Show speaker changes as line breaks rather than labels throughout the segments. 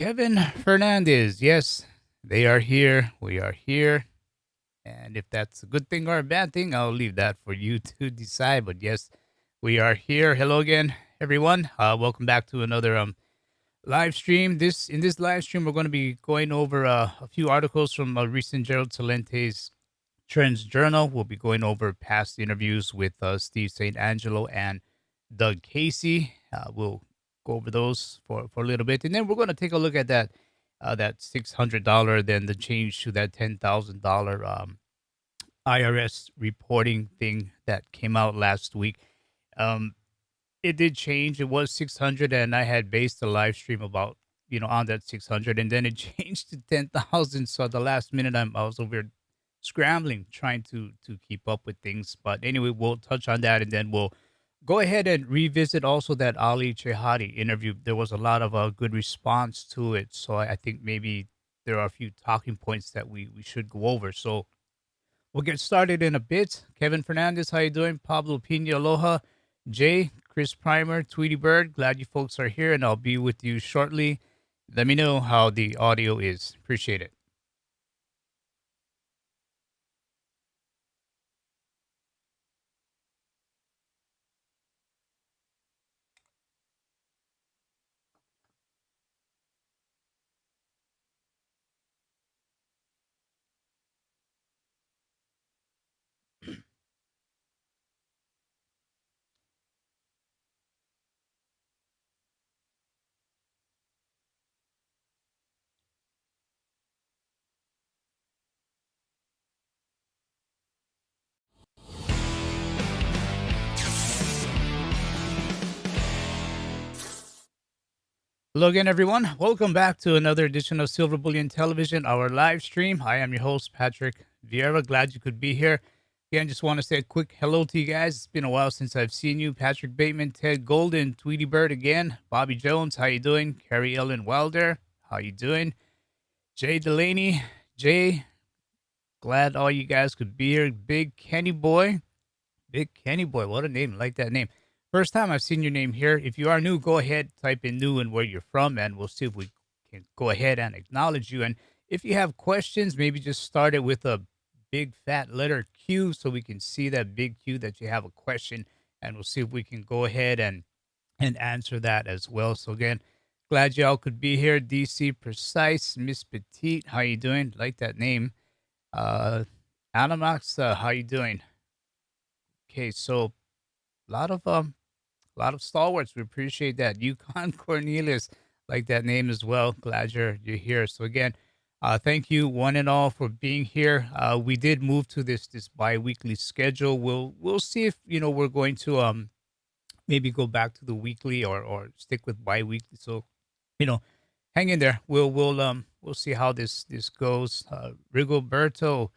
Kevin Fernandez. Yes, they are here. We are here. And if that's a good thing or a bad thing, I'll leave that for you to decide. But yes, we are here. Hello again, everyone. Welcome back to another live stream. In this live stream, we're going to be going over a few articles from recent Gerald Talente's Trends Journal. We'll be going over past interviews with Steve St. Angelo and Doug Casey. We'll go over those for a little bit, and then we're going to take a look at that $600, then the change to that $10,000 IRS reporting thing that came out last week. Um, it did change. It was 600, and I had based the live stream about on that 600, and then it changed to 10,000. So at the last minute, I was over here scrambling trying to keep up with things. But anyway, we'll touch on that, and then we'll go ahead and revisit also that Ali Chehade interview. There was a lot of good response to it, so I think maybe there are a few talking points that we should go over. So we'll get started in a bit. Kevin Fernandez, how you doing? Pablo Pina, aloha. Jay, Chris Primer, Tweety Bird, glad you folks are here, and I'll be with you shortly. Let me know how the audio is. Appreciate it. Hello again, everyone. Welcome back to another edition of Silver Bullion Television, our live stream. I am your host, Patrick Vieira. Glad you could be here. Again, just want to say a quick hello to you guys. It's been a while since I've seen you. Patrick Bateman, Ted Golden, Tweety Bird again, Bobby Jones, how you doing? Carrie Ellen Wilder, how you doing? Jay Delaney, Jay, glad all you guys could be here. Big Kenny Boy, what a name! I like that name. First time I've seen your name here. If you are new, go ahead, type in new and where you're from, and we'll see if we can go ahead and acknowledge you. And if you have questions, maybe just start it with a big fat letter Q so we can see that big Q that you have a question, and we'll see if we can go ahead and answer that as well. So again, glad y'all could be here. DC Precise, Miss Petite, how you doing? Like that name. Uh, Anamax, how you doing? Okay, so a lot of stalwarts. We appreciate that. Yukon Cornelius, like that name as well. Glad you're here. So again, thank you one and all for being here. We did move to this bi-weekly schedule. We'll see if we're going to maybe go back to the weekly or stick with bi-weekly. So you know, hang in there. We'll see how this goes. Rigoberto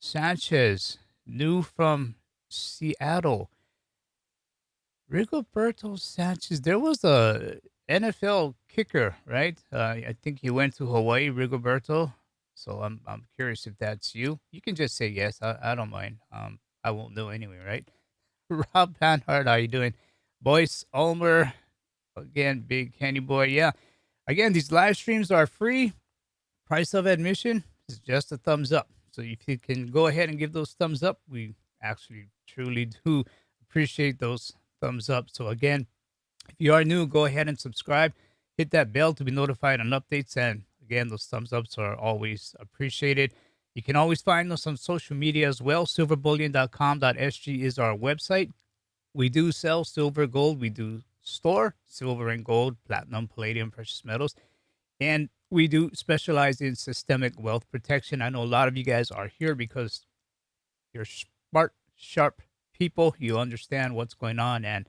Sanchez, new from Seattle. Rigoberto Sanchez. There was a NFL kicker, right? I think he went to Hawaii, Rigoberto. So I'm curious if that's you. You can just say yes. I don't mind. I won't know anyway, right? Rob Panhard, how you doing? Boyce Ulmer, again, big Kenny boy. Yeah. Again, these live streams are free. Price of admission is just a thumbs up. So if you can go ahead and give those thumbs up, we actually truly do appreciate those thumbs up. So again, if you are new, go ahead and subscribe. Hit that bell to be notified on updates. And again, those thumbs ups are always appreciated. You can always find us on social media as well. Silverbullion.com.sg is our website. We do sell silver, gold. We do store silver and gold, platinum, palladium, precious metals. And we do specialize in systemic wealth protection. I know a lot of you guys are here because you're smart, sharp people. You understand what's going on. And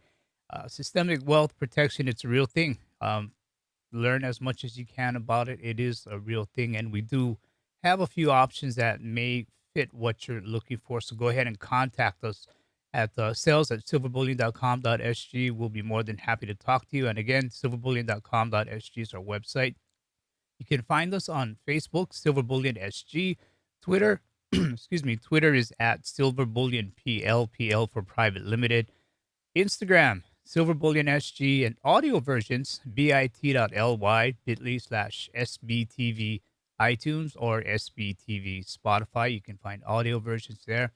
systemic wealth protection, it's a real thing. Learn as much as you can about it. It is a real thing. And we do have a few options that may fit what you're looking for. So go ahead and contact us at sales@silverbullion.com.sg. We'll be more than happy to talk to you. And again, silverbullion.com.sg is our website. You can find us on Facebook, Silver Bullion SG, Twitter, excuse me, Twitter is at Silver Bullion PL, PL for private limited. Instagram, Silver Bullion SG, and audio versions, bit.ly, bit.ly/SBTV iTunes or SBTV Spotify. You can find audio versions there.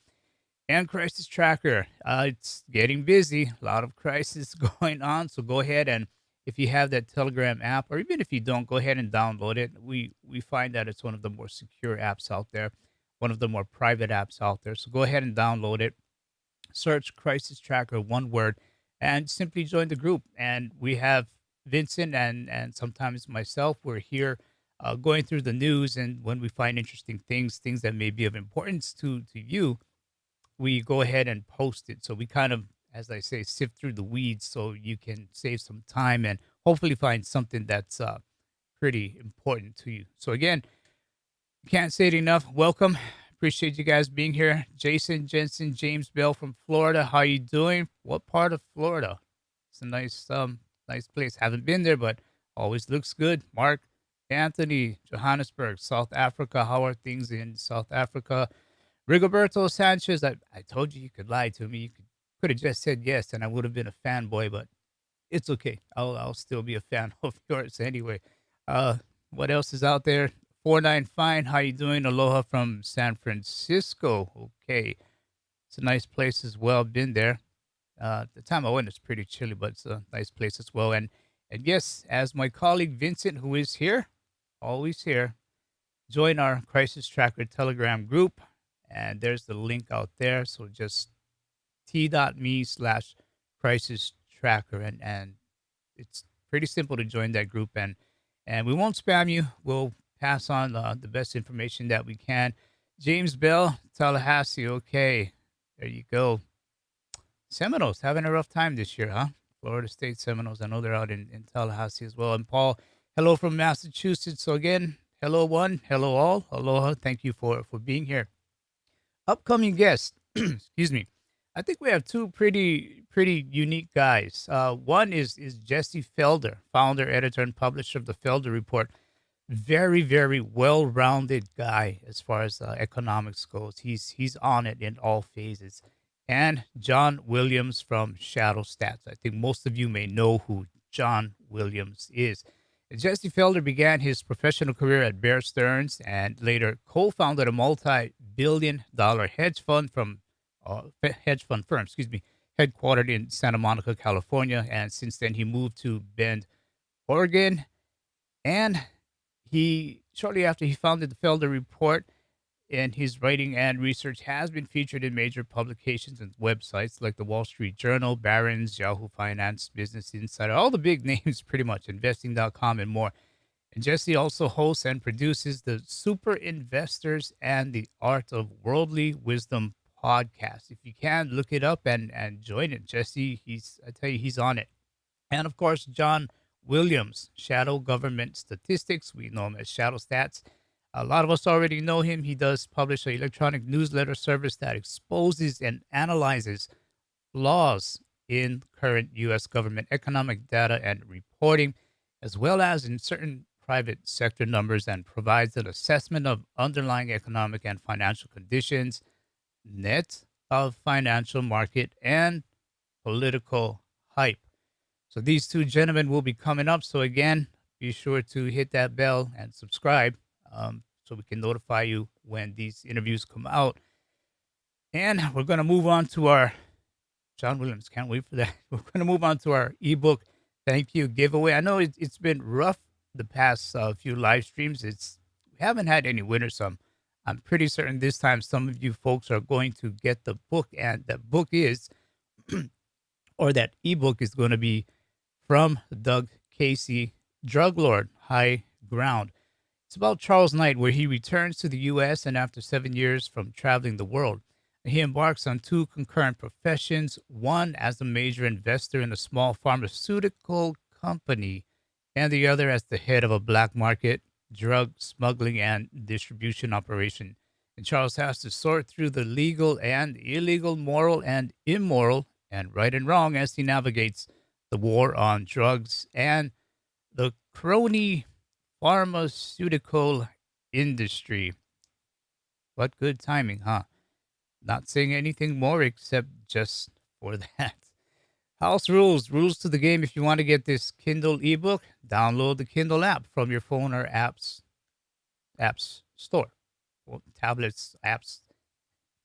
And Crisis Tracker. It's getting busy. A lot of crisis going on. So go ahead and if you have that Telegram app, or even if you don't, go ahead and download it. We find that it's one of the more secure apps out there, one of the more private apps out there. So go ahead and download it. Search Crisis Tracker, one word, and simply join the group. And we have Vincent and sometimes myself. We're here going through the news, and when we find interesting things, things that may be of importance to you, we go ahead and post it. So we kind of, as I say, sift through the weeds so you can save some time and hopefully find something that's pretty important to you. So again, can't say it enough. Welcome. Appreciate you guys being here. Jason, Jensen, James Bell from Florida. How you doing? What part of Florida? It's a nice place. Haven't been there, but always looks good. Mark, Anthony, Johannesburg, South Africa. How are things in South Africa? Rigoberto Sanchez, I told you could lie to me. You could have just said yes, and I would have been a fanboy, but it's okay. I'll still be a fan of yours anyway. Uh, what else is out there? 49 Fine, how you doing? Aloha from San Francisco. Okay, it's a nice place as well. Been there. The time I went it's pretty chilly, but it's a nice place as well. And yes, as my colleague Vincent, who is here, always here, join our Crisis Tracker Telegram group. And there's the link out there. So just t.me/crisis tracker. And it's pretty simple to join that group. And we won't spam you. We'll pass on the best information that we can. James Bell, Tallahassee. Okay, there you go. Seminoles having a rough time this year, huh? Florida State Seminoles. I know they're out in Tallahassee as well. And Paul, hello from Massachusetts. So again, hello one, hello all. Aloha. Thank you for being here. Upcoming guests. Excuse me. I think we have two pretty unique guys. One is Jesse Felder, founder, editor, and publisher of the Felder Report. Very well-rounded guy as far as economics goes. He's on it in all phases. And John Williams from Shadow Stats. I think most of you may know who John Williams is. Jesse Felder began his professional career at Bear Stearns and later co-founded a multi-billion-dollar hedge fund firm, headquartered in Santa Monica, California. And since then, he moved to Bend, Oregon. And shortly after he founded the Felder Report, and his writing and research has been featured in major publications and websites like the Wall Street Journal, Barron's, Yahoo Finance, Business Insider, all the big names pretty much, investing.com and more. And Jesse also hosts and produces the Super Investors and the Art of Worldly Wisdom podcast. If you can, look it up and join it. Jesse, I tell you, he's on it. And of course, John Williams, Shadow Government Statistics. We know him as Shadow Stats. A lot of us already know him. He does publish an electronic newsletter service that exposes and analyzes flaws in current U.S. government economic data and reporting, as well as in certain private sector numbers, and provides an assessment of underlying economic and financial conditions, net of financial market and political hype. So these two gentlemen will be coming up. So again, be sure to hit that bell and subscribe so we can notify you when these interviews come out. And we're going to move on to our John Williams. Can't wait for that. We're going to move on to our ebook thank you giveaway. I know it's been rough the past few live streams. We haven't had any winners. So I'm pretty certain this time some of you folks are going to get the book, and that book is, or that ebook is going to be from Doug Casey, Drug Lord, High Ground. It's about Charles Knight, where he returns to the U.S. and after 7 years from traveling the world, he embarks on two concurrent professions, one as a major investor in a small pharmaceutical company, and the other as the head of a black market drug smuggling and distribution operation. And Charles has to sort through the legal and illegal, moral and immoral, and right and wrong as he navigates the war on drugs and the crony pharmaceutical industry. What good timing, huh? Not saying anything more except just for that. House rules to the game. If you want to get this Kindle ebook, download the Kindle app from your phone or apps store, or tablets, apps,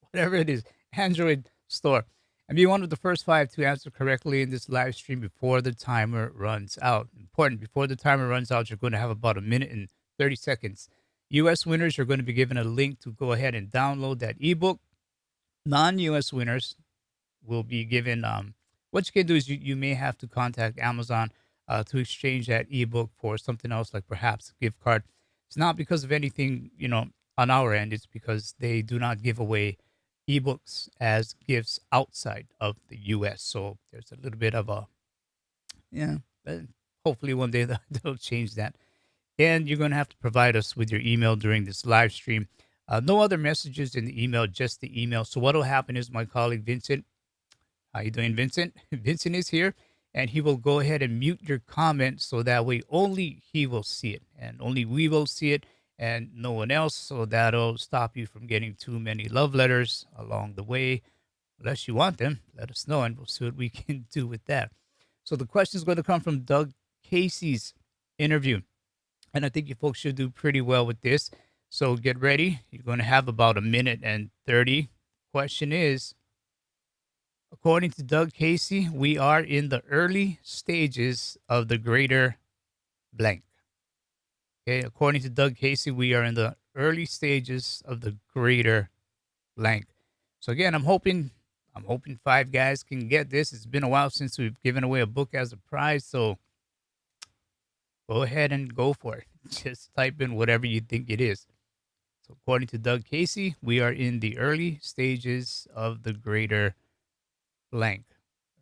whatever it is, Android store. And be one of the first five to answer correctly in this live stream before the timer runs out. Important, before the timer runs out, you're going to have about a minute and 30 seconds. US winners are going to be given a link to go ahead and download that ebook. Non-US winners will be given, what you can do is you may have to contact Amazon to exchange that ebook for something else, like perhaps a gift card. It's not because of anything, on our end. It's because they do not give away ebooks as gifts outside of the US. So there's a little bit of a, yeah, but hopefully one day they'll change that. And you're going to have to provide us with your email during this live stream. No other messages in the email, just the email. So what will happen is my colleague Vincent, how you doing, Vincent? Vincent is here, and he will go ahead and mute your comment so that way only he will see it, and only we will see it, and no one else. So that'll stop you from getting too many love letters along the way. Unless you want them, let us know, and we'll see what we can do with that. So the question is going to come from Doug Casey's interview, and I think you folks should do pretty well with this. So get ready. You're going to have about a minute and 30. Question is, according to Doug Casey, we are in the early stages of the greater blank. Okay, according to Doug Casey, we are in the early stages of the greater blank. So again, I'm hoping five guys can get this. It's been a while since we've given away a book as a prize, so go ahead and go for it. Just type in whatever you think it is. So according to Doug Casey, we are in the early stages of the greater blank.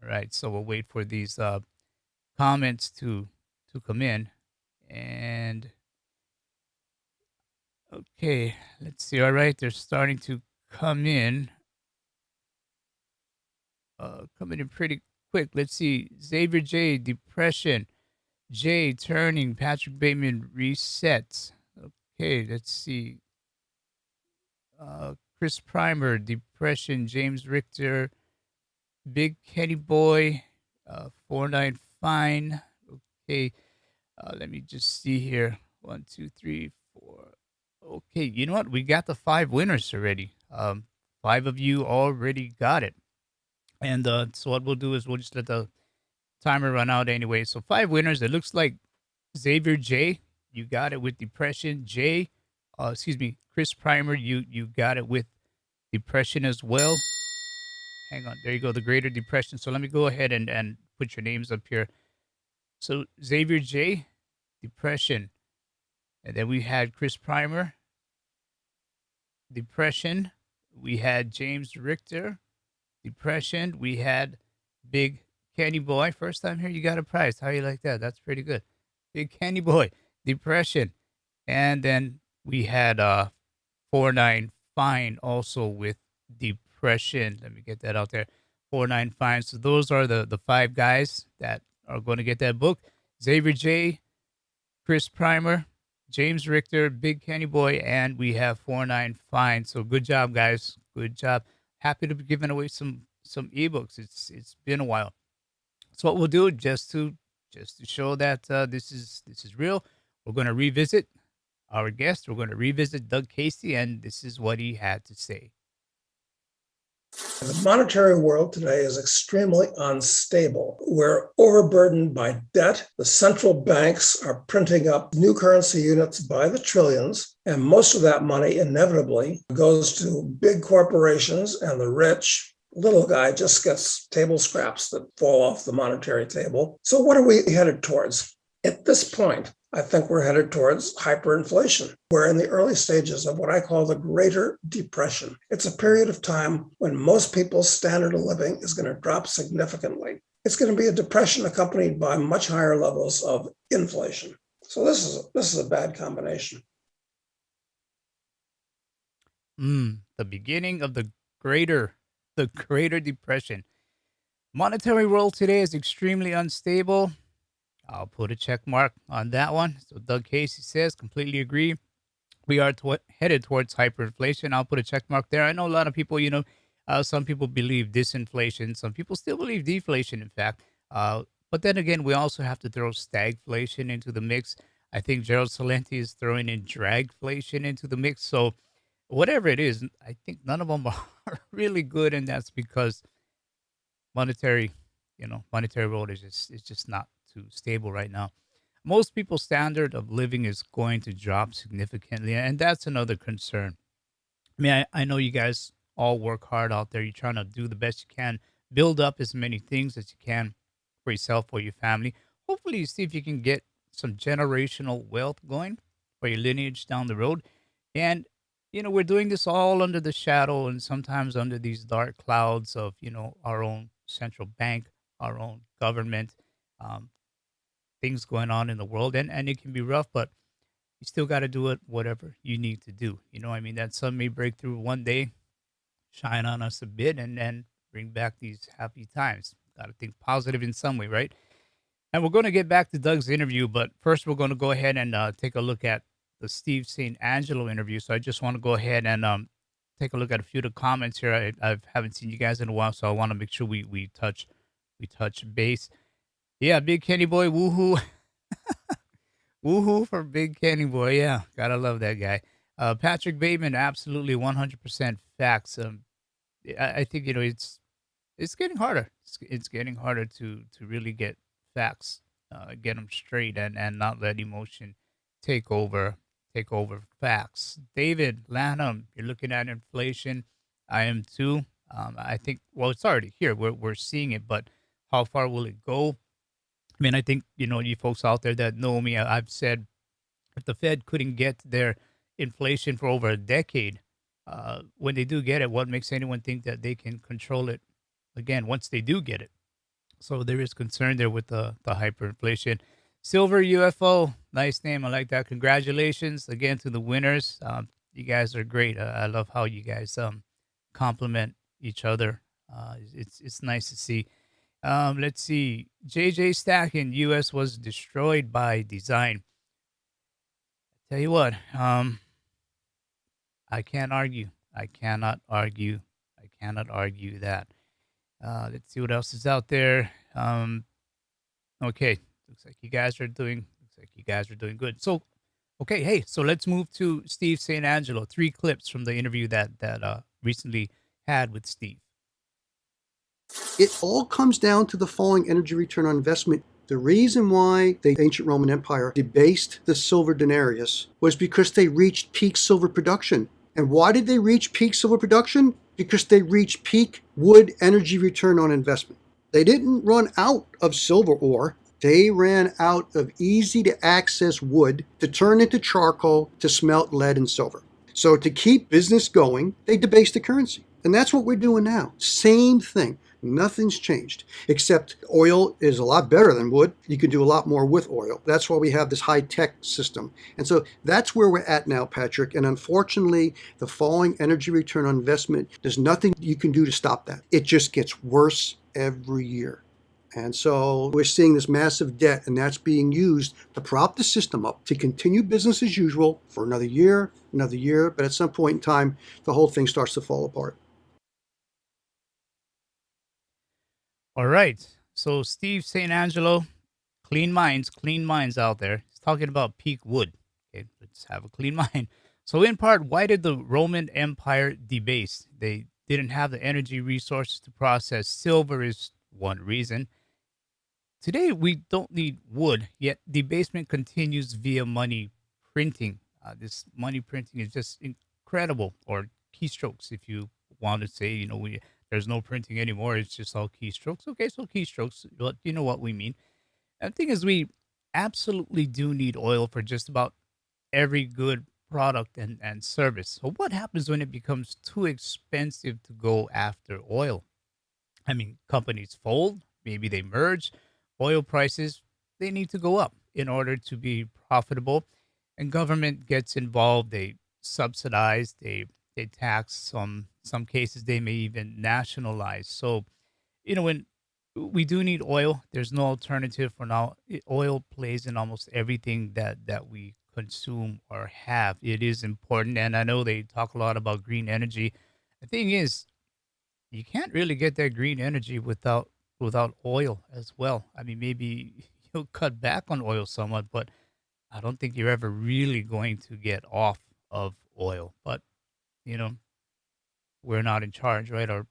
All right, so we'll wait for these comments to come in. And okay, let's see. All right, they're starting to come in. Coming in pretty quick. Let's see. Xavier J, depression. J, turning. Patrick Bateman, reset. Okay, let's see. Chris Primer, depression. James Richter, Big Kenny Boy, 49 fine. Okay, let me just see here. 1, 2, 3, 4. Okay, you know what? We got the 5 winners already. 5 of you already got it. And so what we'll do is we'll just let the timer run out anyway. So 5 winners. It looks like Xavier J, you got it with depression. Chris Primer, you got it with depression as well. Hang on. There you go. The greater depression. So let me go ahead and put your names up here. So Xavier J, depression. And then we had Chris Primer, depression. We had James Richter, depression. We had Big Kenny Boy. First time here, you got a prize. How you like that? That's pretty good. Big Kenny Boy, depression. And then we had 49 fine also with depression. Let me get that out there. 49 fine. So those are the 5 guys that are going to get that book. Xavier J, Chris Primer, James Richter, Big Kenny Boy, and we have 49 fine. So good job, guys. Good job. Happy to be giving away some ebooks. It's been a while. So what we'll do, just to show that this is real, we're going to revisit our guest. We're going to revisit Doug Casey, and this is what he had to say.
The monetary world today is extremely unstable. We're overburdened by debt. The central banks are printing up new currency units by the trillions, and most of that money inevitably goes to big corporations and the rich. Little guy just gets table scraps that fall off the monetary table. So what are we headed towards? At this point, I think we're headed towards hyperinflation. We're in the early stages of what I call the Greater Depression. It's a period of time when most people's standard of living is going to drop significantly. It's going to be a depression accompanied by much higher levels of inflation. So this is a bad combination.
The beginning of the Greater Depression. Monetary world today is extremely unstable. I'll put a check mark on that one. So Doug Casey says, completely agree. We are headed towards hyperinflation. I'll put a check mark there. I know a lot of people, some people believe disinflation. Some people still believe deflation, in fact. But then again, we also have to throw stagflation into the mix. I think Gerald Salenti is throwing in dragflation into the mix. So whatever it is, I think none of them are really good, and that's because monetary, monetary world is just not too stable right now. Most people's standard of living is going to drop significantly, and that's another concern. I mean, I know you guys all work hard out there. You're trying to do the best you can, build up as many things as you can for yourself or your family. Hopefully, you see if you can get some generational wealth going for your lineage down the road. And, we're doing this all under the shadow and sometimes under these dark clouds of, our own central bank, our own government, um, things going on in the world. And it can be rough, but you still got to do it, whatever you need to do. I mean, that sun may break through one day, shine on us a bit, and then bring back these happy times. Got to think positive in some way, right? And we're going to get back to Doug's interview, but first we're going to go ahead and take a look at the Steve St. Angelo interview. So I just want to go ahead and take a look at a few of the comments here. I haven't seen you guys in a while, so I want to make sure we touch base. Yeah, Big Kenny Boy, woohoo. Woohoo for Big Kenny Boy. Yeah, gotta love that guy. Patrick Bateman, absolutely 100% facts. I think it's getting harder. It's getting harder to really get facts, get them straight, and not let emotion take over take over facts. David Lanham, you're looking at inflation. I am too. I think it's already here. We're seeing it, but how far will it go? I mean, I think you folks out there that know me. I've said if the Fed couldn't get their inflation for over a decade, when they do get it, what makes anyone think that they can control it again once they do get it? So there is concern there with the hyperinflation. Silver UFO, nice name. I like that. Congratulations again to the winners. You guys are great. I love how you guys compliment each other. It's nice to see. Let's see. JJ Stacking, U.S. was destroyed by design. Tell you what, I can't argue. I cannot argue. I cannot argue that. Let's see what else is out there. Okay, looks like you guys are doing good. So, okay, hey, so let's move to Steve St. Angelo. 3 clips from the interview that recently had with Steve.
It all comes down to the falling energy return on investment. The reason why the ancient Roman Empire debased the silver denarius was because they reached peak silver production. And why did they reach peak silver production? Because they reached peak wood energy return on investment. They didn't run out of silver ore. They ran out of easy to access wood to turn into charcoal to smelt lead and silver. So to keep business going, they debased the currency. And that's what we're doing now. Same thing. Nothing's changed, except oil is a lot better than wood. You can do a lot more with oil. That's why we have this high-tech system. And so that's where we're at now, Patrick. And unfortunately, the falling energy return on investment, there's nothing you can do to stop that. It just gets worse every year. And so we're seeing this massive debt, and that's being used to prop the system up to continue business as usual for another year. But at some point in time, the whole thing starts to fall apart.
All right. So Steve St. Angelo, clean minds out there. He's talking about peak wood. Okay, let's have a clean mind. So in part, why did the Roman Empire debase? They didn't have the energy resources to process silver is one reason. Today we don't need wood, yet debasement continues via money printing. This money printing is just incredible, or keystrokes, if you want to say. There's no printing anymore. It's just all keystrokes. Okay, so keystrokes, but you know what we mean. And the thing is, we absolutely do need oil for just about every good product and service. So what happens when it becomes too expensive to go after oil? I mean, companies fold, maybe they merge. Oil prices, they need to go up in order to be profitable. And government gets involved. They subsidize, they tax. Some cases they may even nationalize. So, when we do need oil, there's no alternative for now. Oil plays in almost everything that we consume or have. It is important. And I know they talk a lot about green energy. The thing is, you can't really get that green energy without without oil as well. I mean, maybe you'll cut back on oil somewhat, but I don't think you're ever really going to get off of oil. But, you know, we're not in charge, right? Our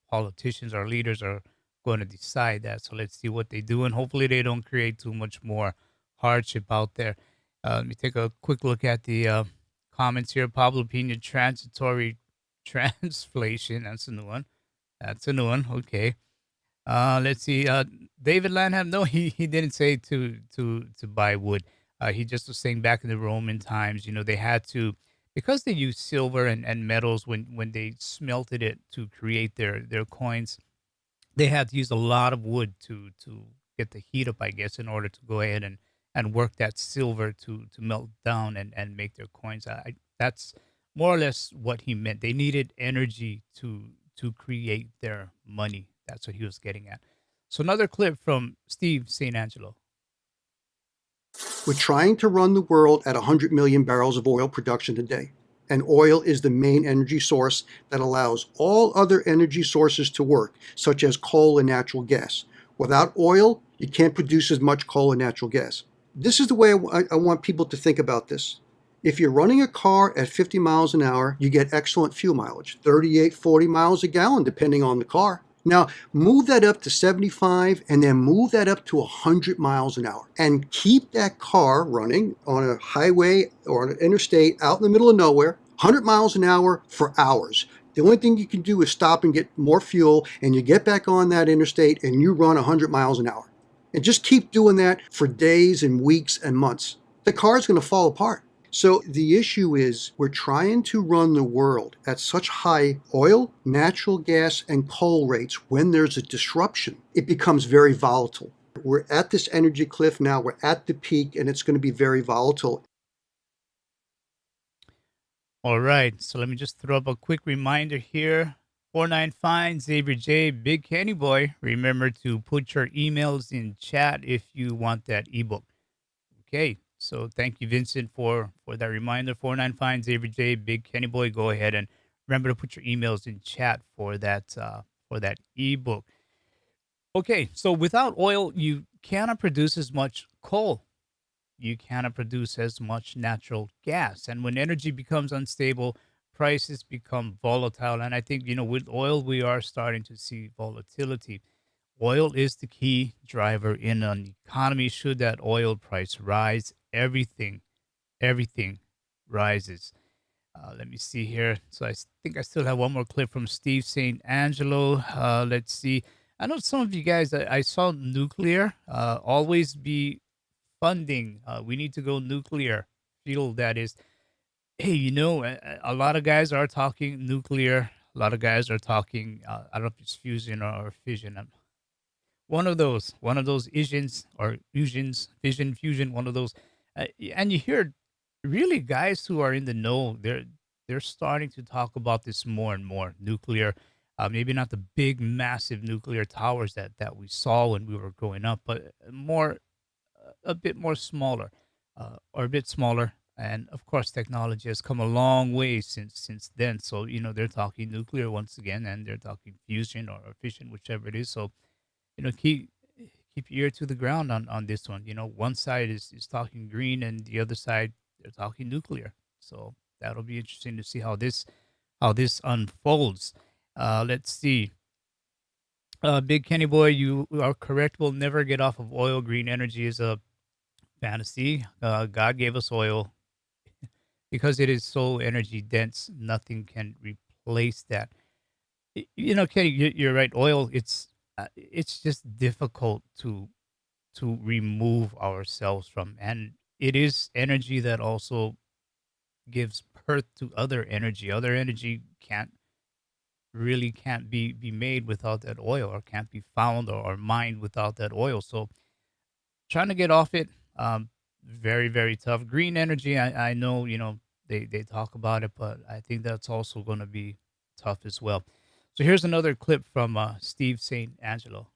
politicians, our leaders are going to decide that. So let's see what they do. And hopefully they don't create too much more hardship out there. Let me take a quick look at the comments here. Pablo Pina, transitory transflation. That's a new one. That's a new one. Okay. Let's see. David Lanham. No, he didn't say to buy wood. He just was saying back in the Roman times, they had to, because they used silver and metals when they smelted it to create their coins. They had to use a lot of wood to get the heat up, I guess, in order to go ahead and work that silver to melt down and make their coins. That's more or less what he meant. They needed energy to create their money. That's what he was getting at. So another clip from Steve St. Angelo.
We're trying to run the world at 100 million barrels of oil production a day. And oil is the main energy source that allows all other energy sources to work, such as coal and natural gas. Without oil, you can't produce as much coal and natural gas. This is the way I want people to think about this. If you're running a car at 50 miles an hour, you get excellent fuel mileage, 38, 40 miles a gallon, depending on the car. Now, move that up to 75 and then move that up to 100 miles an hour and keep that car running on a highway or on an interstate out in the middle of nowhere, 100 miles an hour for hours. The only thing you can do is stop and get more fuel, and you get back on that interstate and you run 100 miles an hour. And just keep doing that for days and weeks and months. The car is going to fall apart. So the issue is we're trying to run the world at such high oil, natural gas, and coal rates. When there's a disruption, it becomes very volatile. We're at this energy cliff now. We're at the peak, and it's going to be very volatile.
All right. So let me just throw up a quick reminder here. 495 Xavier J, Big Kenny Boy. Remember to put your emails in chat if you want that ebook. Okay. So thank you, Vincent, for that reminder. 495 Xavier J, Big Kenny Boy. Go ahead and remember to put your emails in chat for that ebook. Okay, so without oil, you cannot produce as much coal. You cannot produce as much natural gas. And when energy becomes unstable, prices become volatile. And I think, with oil, we are starting to see volatility. Oil is the key driver in an economy. Should that oil price rise, everything rises. Let me see here. So I think I still have one more clip from Steve St. Angelo. Let's see. I know some of you guys, I saw nuclear always be funding. We need to go nuclear fuel, that is. Hey, a lot of guys are talking nuclear. A lot of guys are talking, I don't know if it's fusion or fission. One of those issions or fusions, fission, fusion, one of those. And you hear really guys who are in the know, they're starting to talk about this more and more. Nuclear, maybe not the big, massive nuclear towers that we saw when we were growing up, but a bit more smaller, or a bit smaller. And of course, technology has come a long way since then. So they're talking nuclear once again, and they're talking fusion or fission, whichever it is. So keep your ear to the ground on this one. One side is talking green, and the other side they're talking nuclear. So that'll be interesting to see how this unfolds. Let's see. Big Kenny Boy, you are correct. We'll never get off of oil. Green energy is a fantasy. God gave us oil because it is so energy dense. Nothing can replace that. Kenny, you're right. Oil, it's just difficult to remove ourselves from, and it is energy that also gives birth to other energy. Other energy can't be made without that oil, or can't be found or mined without that oil. So trying to get off it, very, very tough. Green energy, I know, they talk about it, but I think that's also going to be tough as well. So here's another clip from Steve St. Angelo.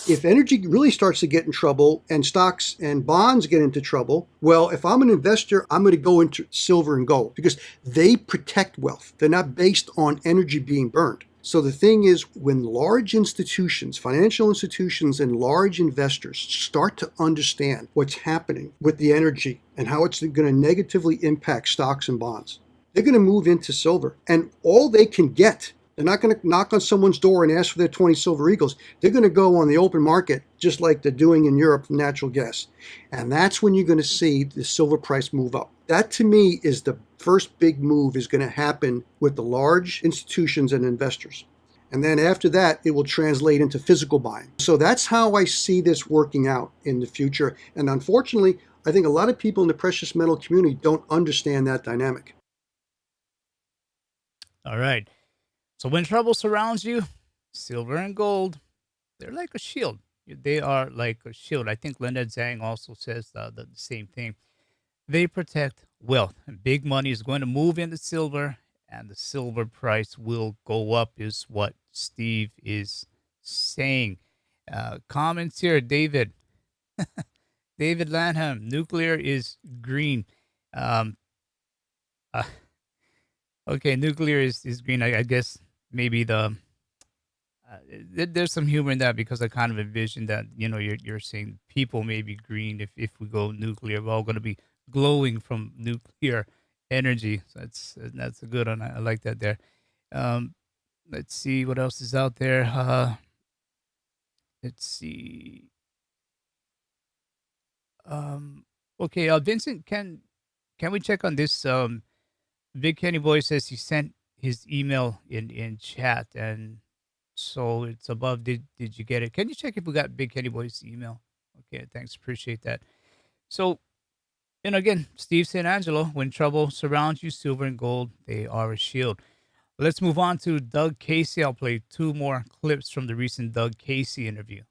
If energy really starts to get in trouble and stocks and bonds get into trouble, well, if I'm an investor, I'm going to go into silver and gold because they protect wealth. They're not based on energy being burned. So the thing is, when large institutions, financial institutions, and large investors start to understand what's happening with the energy and how it's going to negatively impact stocks and bonds, they're going to move into silver. And all they can get, they're not going to knock on someone's door and ask for their 20 silver eagles. They're going to go on the open market, just like they're doing in Europe from natural gas. And that's when you're going to see the silver price move up. That, to me, is the first big move is going to happen with the large institutions and investors. And then after that, it will translate into physical buying. So that's how I see this working out in the future. And unfortunately, I think a lot of people in the precious metal community don't understand that dynamic.
All right. So when trouble surrounds you, silver and gold, they're like a shield. They are like a shield. I think Linda Zhang also says the same thing. They protect wealth. And big money is going to move into silver, and the silver price will go up, is what Steve is saying. Comments here, David. David Lanham, nuclear is green. Um, uh, okay, nuclear is green. I guess maybe there's some humor in that because I kind of envision that you're saying people may be green if we go nuclear. We're all going to be glowing from nuclear energy. So that's a good one. I like that there. Um, let's see what else is out there. Let's see. Um, okay, Vincent, can we check on this? Big Kenny Boy says he sent his email in chat, and so it's above. Did you get it? Can you check if we got Big Kenny Boy's email? Okay, thanks. Appreciate that. So, and again, Steve St. Angelo, when trouble surrounds you, silver and gold, they are a shield. Let's move on to Doug Casey. I'll play two more clips from the recent Doug Casey interview.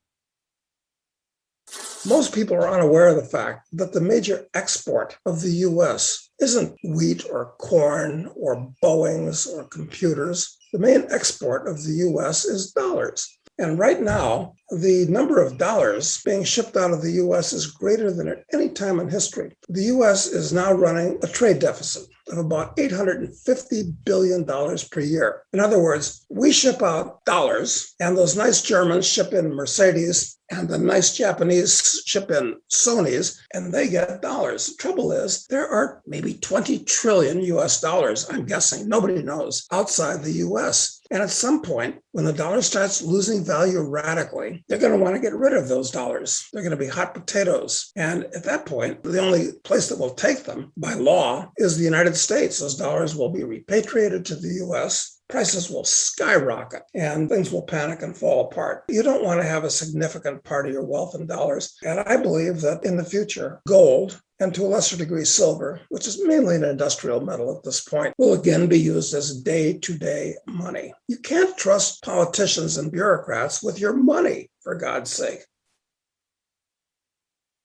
Most people are unaware of the fact that the major export of the U.S. isn't wheat or corn or Boeings or computers. The main export of the U.S. is dollars. And right now, the number of dollars being shipped out of the U.S. is greater than at any time in history. The U.S. is now running a trade deficit of about $850 billion per year. In other words, we ship out dollars, and those nice Germans ship in Mercedes, and the nice Japanese ship in Sonys, and they get dollars. The trouble is, there are maybe 20 trillion US dollars, I'm guessing, nobody knows, outside the US. And at some point, when the dollar starts losing value radically, they're going to want to get rid of those dollars. They're going to be hot potatoes. And at that point, the only place that will take them by law is the United States. Those dollars will be repatriated to the US. Prices will skyrocket and things will panic and fall apart. You don't want to have a significant part of your wealth in dollars. And I believe that in the future, gold, and to a lesser degree silver, which is mainly an industrial metal at this point, will again be used as day-to-day money. You can't trust politicians and bureaucrats with your money, for God's sake.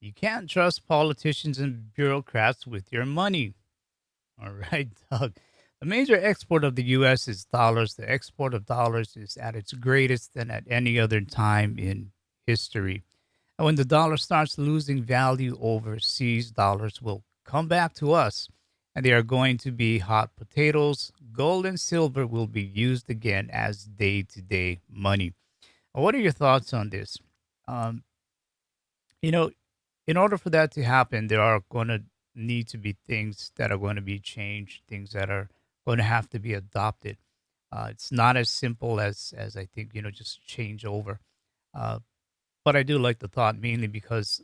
You can't trust politicians and bureaucrats with your money. All right, Doug. The major export of the U.S. is dollars. The export of dollars is at its greatest than at any other time in history. And when the dollar starts losing value overseas, dollars will come back to us, and they are going to be hot potatoes. Gold and silver will be used again as day-to-day money. What are your thoughts on this? Um, you know, in order for that to happen, there are going to need to be things that are going to be changed, things that are going to have to be adopted. It's not as simple as I think, just change over. Uh, but I do like the thought mainly because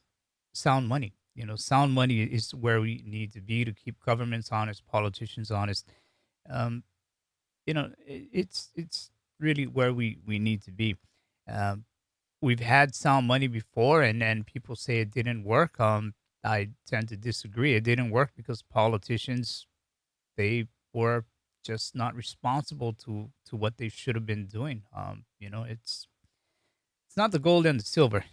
sound money, sound money is where we need to be to keep governments honest, politicians honest. Um, it's really where we need to be. Um, we've had sound money before, and people say it didn't work. I tend to disagree. It didn't work because politicians, they were just not responsible to what they should have been doing. It's not the gold and the silver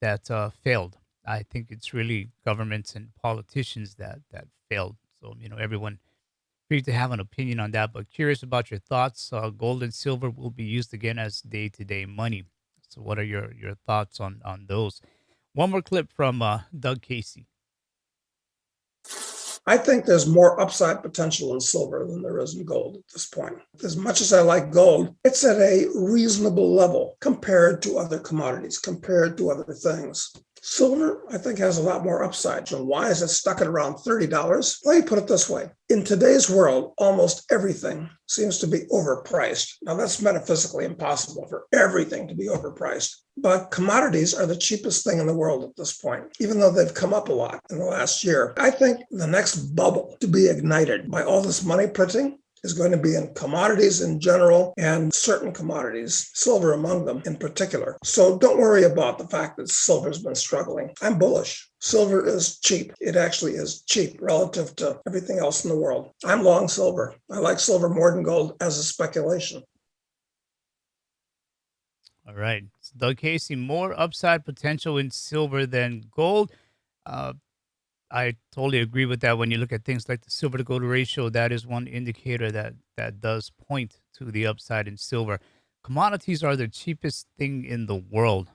that failed. I think it's really governments and politicians that failed. So everyone free to have an opinion on that, but curious about your thoughts. Gold and silver will be used again as day to day money. So what are your thoughts on those? One more clip from Doug Casey.
I think there's more upside potential in silver than there is in gold at this point. As much as I like gold, it's at a reasonable level compared to other commodities, compared to other things. Silver, I think, has a lot more upside. And why is it stuck at around $30? Let me put it this way. In today's world, almost everything seems to be overpriced. Now, that's metaphysically impossible for everything to be overpriced. But commodities are the cheapest thing in the world at this point, even though they've come up a lot in the last year. I think the next bubble to be ignited by all this money printing is going to be in commodities in general and certain commodities, silver among them in particular. So don't worry about the fact that silver's been struggling. I'm bullish. Silver is cheap. It actually is cheap relative to everything else in the world. I'm long silver. I like silver more than gold as a speculation.
All right. So Doug Casey, more upside potential in silver than gold. Uh, I totally agree with that. When you look at things like the silver to gold ratio, that is one indicator that does point to the upside in silver. Commodities are the cheapest thing in the world.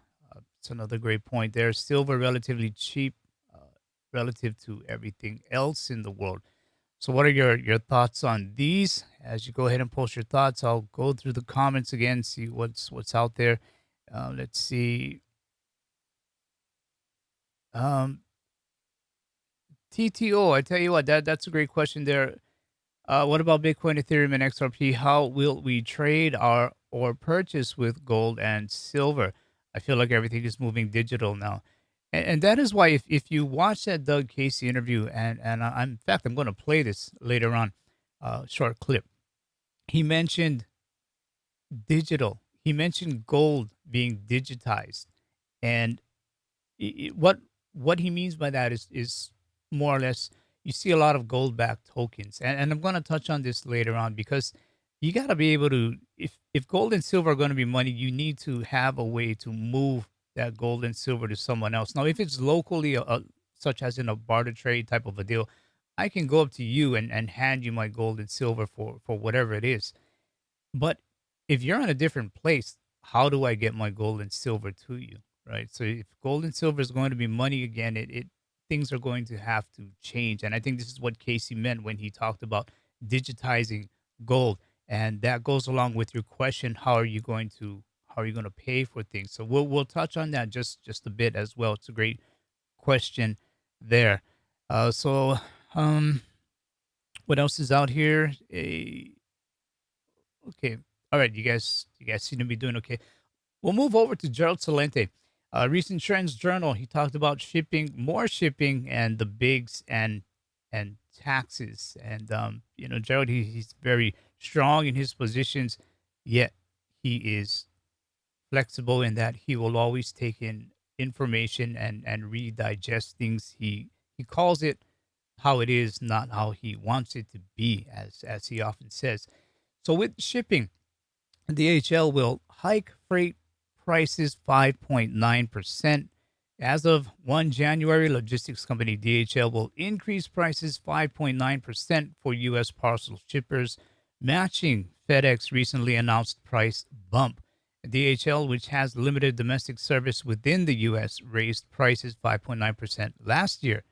It's another great point there. Silver relatively cheap relative to everything else in the world. So, what are your thoughts on these? As you go ahead and post your thoughts, I'll go through the comments again, see what's out there. Let's see. Um, TTO, I tell you what, that's a great question there. What about Bitcoin, Ethereum, and XRP? How will we trade or purchase with gold and silver? I feel like everything is moving digital now. And that is why if you watch that Doug Casey interview, in fact, I'm going to play this later on, short clip. He mentioned digital. He mentioned gold being digitized. And what he means by that is more or less you see a lot of gold backed tokens, and I'm going to touch on this later on because you got to be able to if gold and silver are going to be money, you need to have a way to move that gold and silver to someone else. Now if it's locally such as in a barter trade type of a deal, I can go up to you and hand you my gold and silver for whatever it is. But if you're in a different place, how do I get my gold and silver to you? Right. So if gold and silver is going to be money again, it things are going to have to change. And I think this is what Casey meant when he talked about digitizing gold. And that goes along with your question, how are you going to pay for things? So we'll touch on that just a bit as well. It's a great question there. So what else is out here? Okay. All right, you guys seem to be doing okay. We'll move over to Gerald Salente. Recent Trends Journal. He talked about more shipping, and the bigs and taxes. And Gerald, he's very strong in his positions, yet he is flexible in that he will always take in information and redigest things. He calls it how it is, not how he wants it to be, as he often says. So with shipping, DHL will hike freight prices 5.9%. As of 1 January, logistics company DHL will increase prices 5.9% for U.S. parcel shippers, matching FedEx recently announced price bump. DHL, which has limited domestic service within the U.S., raised prices 5.9% last year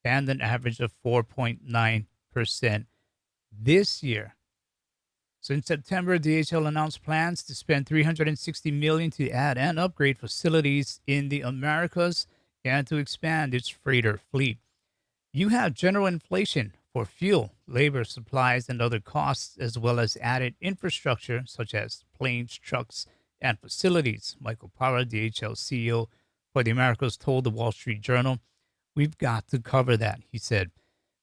and an average of 4.9% this year. So in September, DHL announced plans to spend $360 million to add and upgrade facilities in the Americas and to expand its freighter fleet. You have general inflation for fuel, labor, supplies, and other costs, as well as added infrastructure such as planes, trucks, and facilities. Michael Parra, DHL CEO for the Americas, told the Wall Street Journal, "We've got to cover that," he said.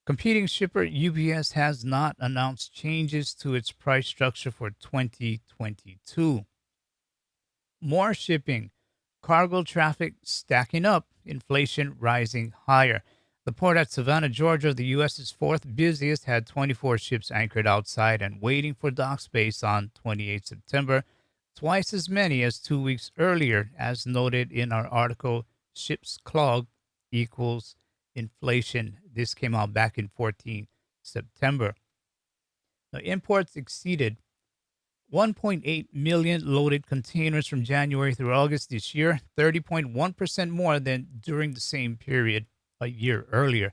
Competing shipper UPS has not announced changes to its price structure for 2022. More shipping, cargo traffic stacking up, inflation rising higher. The port at Savannah, Georgia, the U.S.'s fourth busiest, had 24 ships anchored outside and waiting for dock space on 28 September, twice as many as 2 weeks earlier, as noted in our article, Ships Clog Equals Inflation. This came out back in 14 September. Now, imports exceeded 1.8 million loaded containers from January through August this year, 30.1% more than during the same period a year earlier.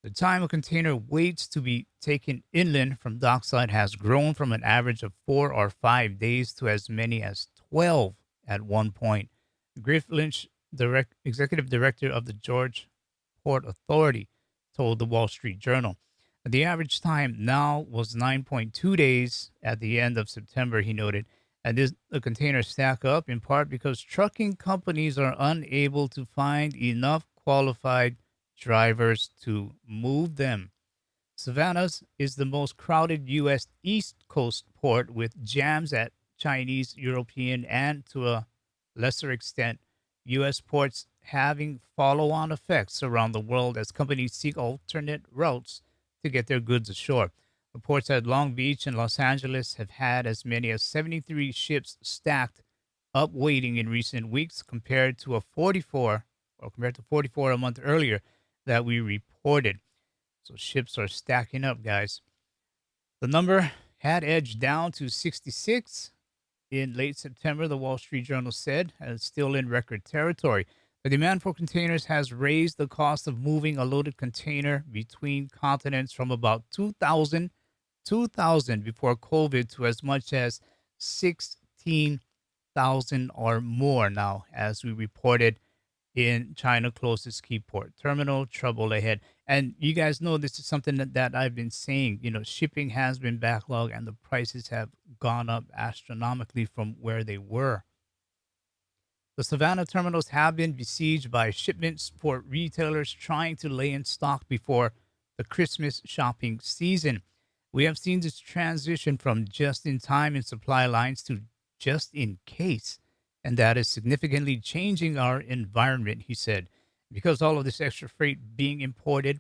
The time a container waits to be taken inland from dockside has grown from an average of 4 or 5 days to as many as 12 at one point. Griff Lynch, executive director of the George Port Authority, told the Wall Street Journal. The average time now was 9.2 days at the end of September, he noted. And the containers stack up in part because trucking companies are unable to find enough qualified drivers to move them. Savannah's is the most crowded U.S. East Coast port with jams at Chinese, European, and to a lesser extent, U.S. ports having follow on effects around the world as companies seek alternate routes to get their goods ashore. The ports at Long Beach and Los Angeles have had as many as 73 ships stacked up waiting in recent weeks compared to 44 a month earlier that we reported. So ships are stacking up, guys. The number had edged down to 66 in late September, the Wall Street Journal said, and it's still in record territory. The demand for containers has raised the cost of moving a loaded container between continents from about 2,000 before COVID to as much as 16,000 or more now, as we reported in China closest key port terminal, trouble ahead. And you guys know this is something that I've been saying. Shipping has been backlogged and the prices have gone up astronomically from where they were. The Savannah terminals have been besieged by shipments for retailers trying to lay in stock before the Christmas shopping season. We have seen this transition from just in time in supply lines to just in case, and that is significantly changing our environment, he said. Because all of this extra freight being imported,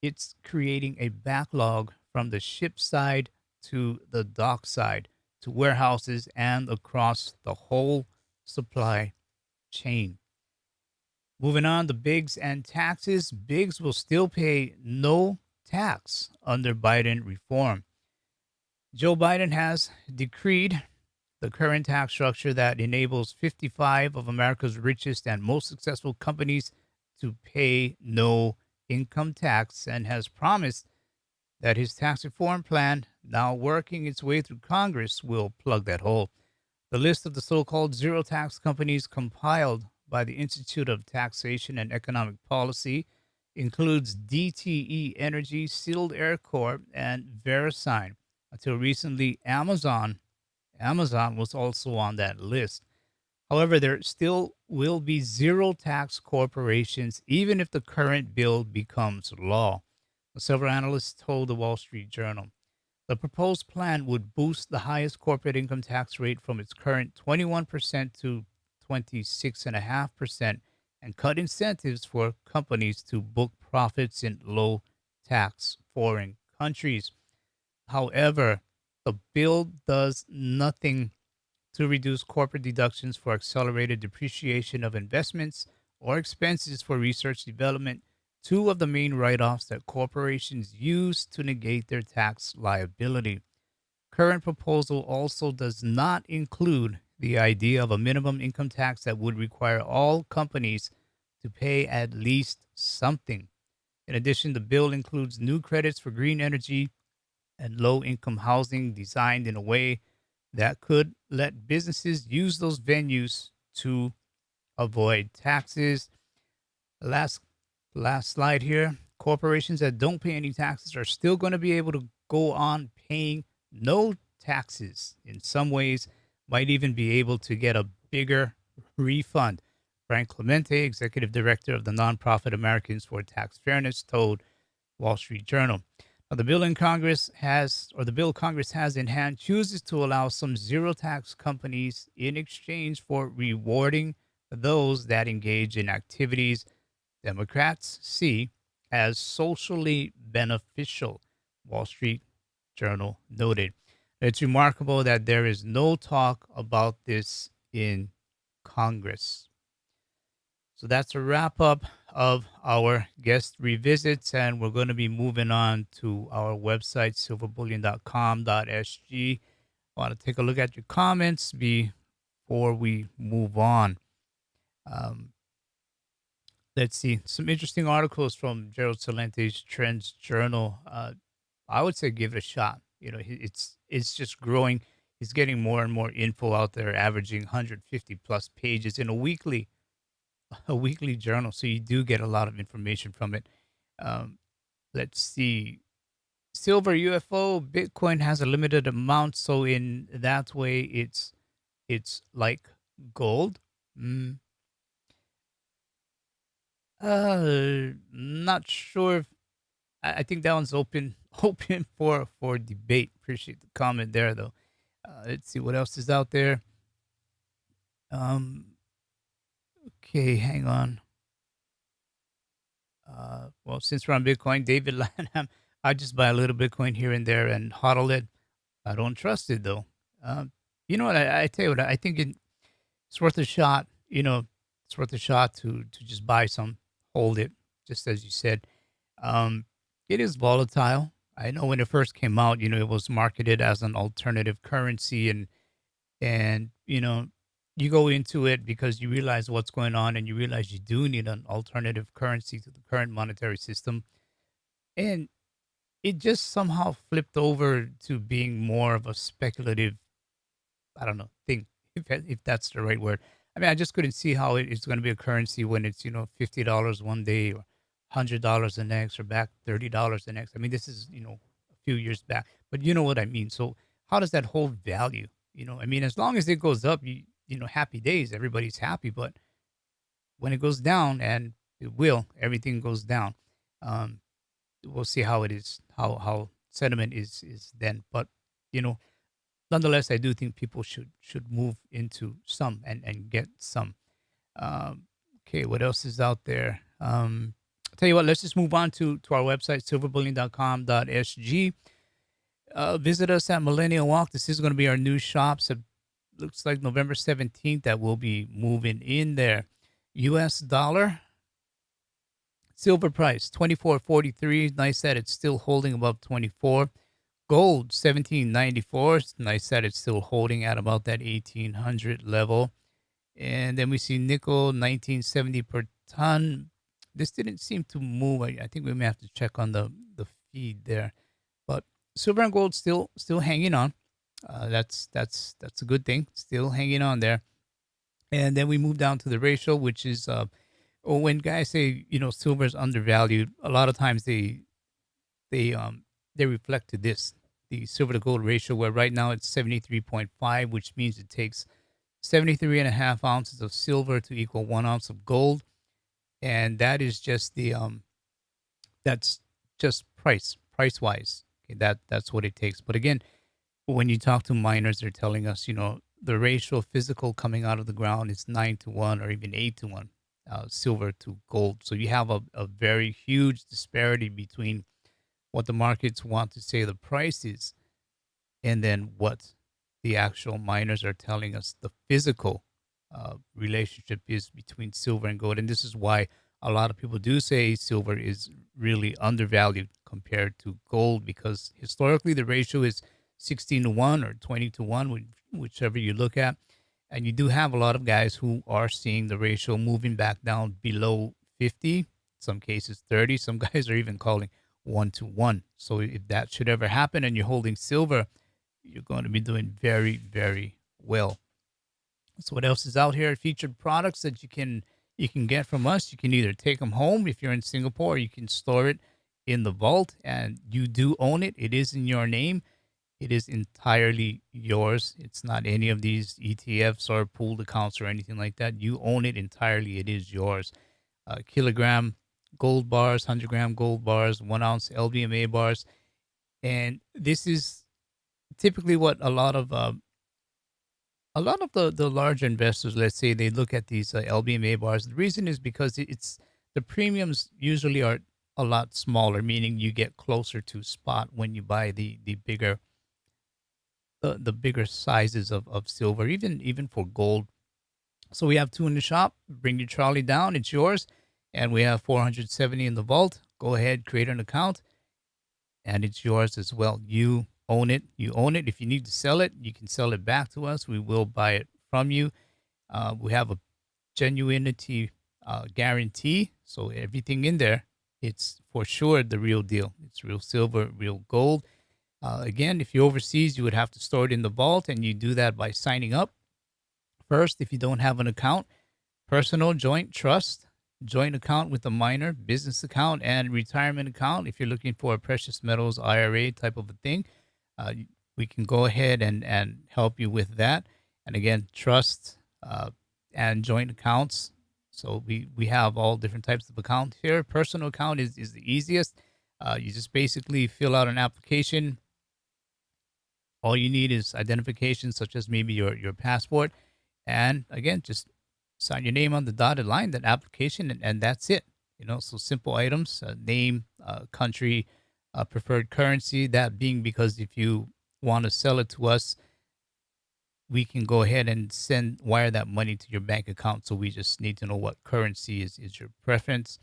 it's creating a backlog from the ship side to the dock side to warehouses and across the whole supply chain. Moving on, the bigs and taxes. Bigs will still pay no tax under Biden reform. Joe Biden has decreed the current tax structure that enables 55 of America's richest and most successful companies to pay no income tax and has promised that his tax reform plan, now working its way through Congress, will plug that hole. The list of the so-called zero tax companies compiled by the Institute of Taxation and Economic Policy includes DTE Energy, Sealed Air Corp, and VeriSign. Until recently, Amazon was also on that list. However, there still will be zero tax corporations even if the current bill becomes law. Several analysts told the Wall Street Journal. The proposed plan would boost the highest corporate income tax rate from its current 21% to 26.5% and cut incentives for companies to book profits in low tax foreign countries. However, the bill does nothing to reduce corporate deductions for accelerated depreciation of investments or expenses for research development, two of the main write-offs that corporations use to negate their tax liability. Current proposal also does not include the idea of a minimum income tax that would require all companies to pay at least something. In addition, the bill includes new credits for green energy and low-income housing designed in a way that could let businesses use those venues to avoid taxes. Last slide here. Corporations that don't pay any taxes are still going to be able to go on paying no taxes. In some ways, might even be able to get a bigger refund. Frank Clemente, executive director of the nonprofit Americans for Tax Fairness, told Wall Street Journal. Now, the bill Congress has in hand chooses to allow some zero tax companies in exchange for rewarding those that engage in activities Democrats see as socially beneficial, Wall Street Journal noted. It's remarkable that there is no talk about this in Congress. So that's a wrap up of our guest revisits, and we're going to be moving on to our website, silverbullion.com.sg. I want to take a look at your comments before we move on. Let's see some interesting articles from Gerald Salente's Trends Journal. I would say give it a shot. It's just growing. He's getting more and more info out there, averaging 150 plus pages in a weekly journal. So you do get a lot of information from it. Um, let's see. Silver UFO Bitcoin has a limited amount, so in that way, it's like gold. Mm, not sure. I think that one's open open for debate. Appreciate the comment there, though. Let's see what else is out there. Um, okay, hang on. Well, since we're on Bitcoin, David Lanham, I just buy a little Bitcoin here and there and hodl it. I don't trust it though. Um, you know what? I tell you what. I think it's worth a shot. It's worth a shot to just buy some, hold it, just as you said. Um, it is volatile. I know when it first came out, it was marketed as an alternative currency, and you go into it because you realize what's going on, and you realize you do need an alternative currency to the current monetary system, and it just somehow flipped over to being more of a speculative, I don't know, thing, if that's the right word. I mean, I just couldn't see how it's going to be a currency when it's $50 one day or $100 the next, or back $30 the next. I mean, this is a few years back, but you know what I mean. So how does that hold value? I mean, as long as it goes up, happy days, everybody's happy. But when it goes down, and it will, everything goes down. Um, we'll see how it is, how sentiment is then. But you know, nonetheless, I do think people should move into some and get some. Um, okay, what else is out there? I'll tell you what, let's just move on to our website, silverbullion.com.sg. Visit us at Millennial Walk. This is going to be our new shop. So looks like November 17th that we'll be moving in there. US dollar, silver price 24.43. Nice that it's still holding above 24. Gold 1794. It's nice that it's still holding at about that 1800 level. And then we see nickel 1970 per ton. This didn't seem to move. I think we may have to check on the feed there. But silver and gold still hanging on. That's a good thing. Still hanging on there. And then we move down to the ratio, which is when guys say silver is undervalued, a lot of times they reflect to this, the silver to gold ratio, where right now it's 73.5, which means it takes 73 and a half ounces of silver to equal 1 ounce of gold. And that is just that's just price wise. Okay, that's what it takes. But again, when you talk to miners, they're telling us, the ratio of physical coming out of the ground is 9-1 or even 8-1, silver to gold. So you have a very huge disparity between what the markets want to say the price is, and then what the actual miners are telling us the physical relationship is between silver and gold. And this is why a lot of people do say silver is really undervalued compared to gold, because historically the ratio is 16-1 or 20-1, whichever you look at. And you do have a lot of guys who are seeing the ratio moving back down below 50, some cases 30. Some guys are even calling 1-1. So if that should ever happen and you're holding silver, you're going to be doing very, very well. So what else is out here? Featured products that you can get from us. You can either take them home if you're in Singapore, or you can store it in the vault, and you do own it. It is in your name. It is entirely yours. It's not any of these ETFs or pooled accounts or anything like that. You own it entirely. It is yours. Kilogram gold bars, 100-gram gold bars, 1 ounce LBMA bars. And this is typically what a lot of the large investors, let's say, they look at these LBMA bars. The reason is because it's the premiums usually are a lot smaller, meaning you get closer to spot when you buy the bigger the bigger sizes of silver, even for gold. So we have two in the shop. Bring your trolley down, it's yours. And we have 470 in the vault. Go ahead, create an account, and it's yours as well. You own it. You own it. If you need to sell it, you can sell it back to us. We will buy it from you. We have a genuinity guarantee. So everything in there, it's for sure the real deal. It's real silver, real gold. Again, if you're overseas, you would have to store it in the vault, and you do that by signing up first. If you don't have an account, personal, joint, trust, joint account with a minor, business account, and retirement account. If you're looking for a precious metals IRA type of a thing, uh, we can go ahead and help you with that. And again, trust and joint accounts. So we have all different types of accounts here. Personal account is the easiest. You just basically fill out an application. All you need is identification, such as maybe your passport, and again, just sign your name on the dotted line, that application, and that's it. So simple items: name, country, preferred currency. That being because if you want to sell it to us, we can go ahead and wire that money to your bank account. So we just need to know what currency is your preference.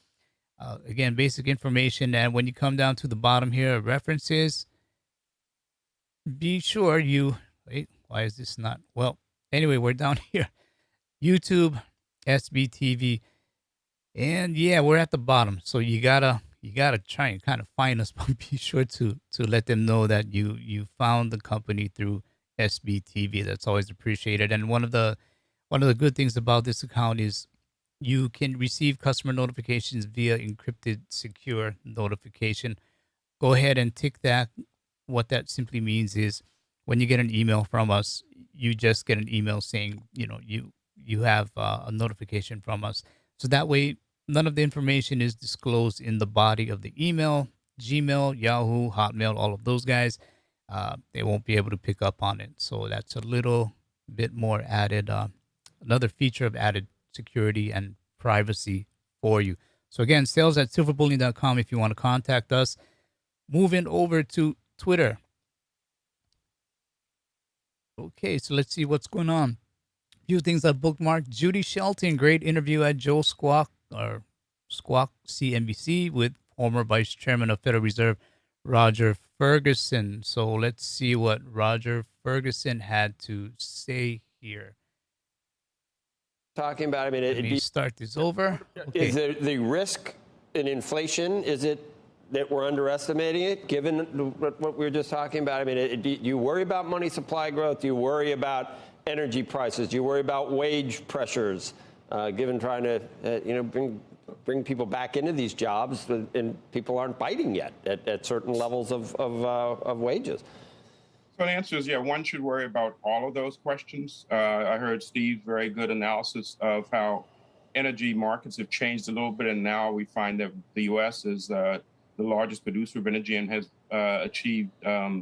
Again, basic information. And when you come down to the bottom here, references, be sure you wait. Why is this not? Well, anyway, we're down here. YouTube, SBTV, and yeah, we're at the bottom. So you gotta try and kind of find us, but be sure to let them know that you found the company through SBTV. That's always appreciated. And one of the good things about this account is you can receive customer notifications via encrypted secure notification. Go ahead and tick that. What that simply means is when you get an email from us, you just get an email saying, you have a notification from us. So that way, none of the information is disclosed in the body of the email. Gmail, Yahoo, Hotmail, all of those guys, they won't be able to pick up on it. So that's a little bit more added, another feature of added security and privacy for you. So again, sales at silverbullion.com if you want to contact us. Moving over to Twitter. Okay, so let's see what's going on. A few things I bookmarked. Judy Shelton, great interview at Joe Squawk or Squawk CNBC with former Vice Chairman of Federal Reserve Roger Ferguson. So let's see what Roger Ferguson had to say here.
Talking about,
Let me start this over. Okay.
Is the risk in inflation, is it that we're underestimating it, given what we were just talking about? I mean, do you worry about money supply growth? Do you worry about energy prices? Do you worry about wage pressures, given trying to bring people back into these jobs, and people aren't biting yet at certain levels of wages?
So the answer is, yeah, one should worry about all of those questions. I heard Steve's very good analysis of how energy markets have changed a little bit, and now we find that the U.S. is the largest producer of energy and has achieved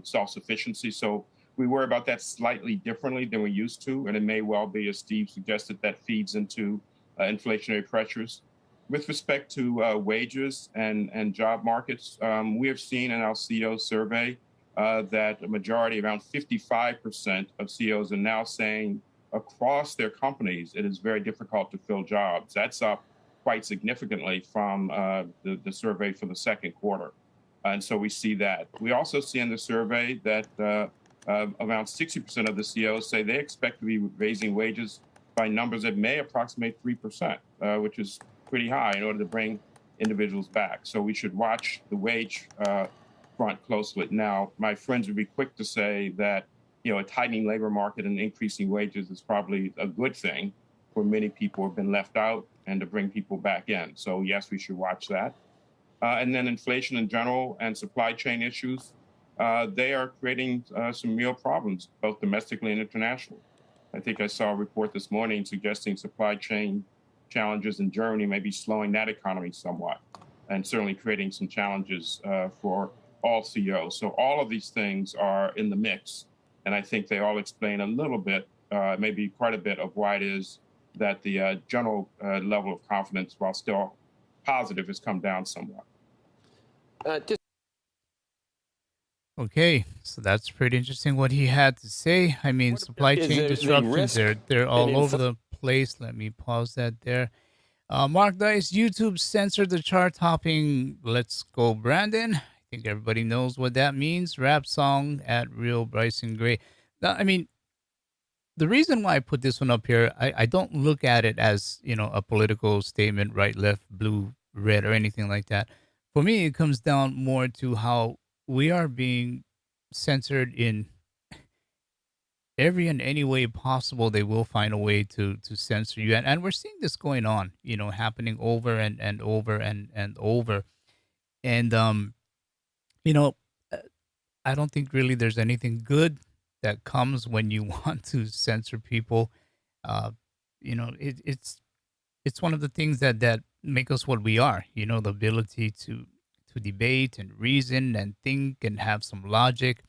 self-sufficiency. So we worry about that slightly differently than we used to, and it may well be, as Steve suggested, that feeds into inflationary pressures. With respect to wages and job markets, we have seen in our CEO survey that a majority, around 55% of CEOs, are now saying across their companies it is very difficult to fill jobs. That's up quite significantly from the survey for the second quarter. And so we see that. We also see in the survey that around 60% of the CEOs say they expect to be raising wages by numbers that may approximate 3%, which is pretty high in order to bring individuals back. So we should watch the wage front closely. Now, my friends would be quick to say that a tightening labor market and increasing wages is probably a good thing for many people who have been left out and to bring people back in. So yes, we should watch that. And then inflation in general and supply chain issues, they are creating some real problems, both domestically and internationally. I think I saw a report this morning suggesting supply chain challenges in Germany may be slowing that economy somewhat, and certainly creating some challenges for all CEOs. So all of these things are in the mix, and I think they all explain a little bit, maybe quite a bit, of why it is that the general level of confidence, while still positive, has come down somewhat.
Okay, so that's pretty interesting what he had to say. I mean, supply chain disruptions, they're all over the place. Let me pause that there. Mark Dice, YouTube censored the chart topping Let's Go Brandon. I think everybody knows what that means. Rap song at Real Bryson Gray. Now, I mean, the reason why I put this one up here, I don't look at it as, a political statement, right, left, blue, red, or anything like that. For me, it comes down more to how we are being censored in every and any way possible. They will find a way to censor you. And we're seeing this going on, happening over and over and over. And, you know, uh, I don't think really there's anything good that comes when you want to censor people. Uh, it's one of the things that make us what we are. The ability to debate and reason and think and have some logic.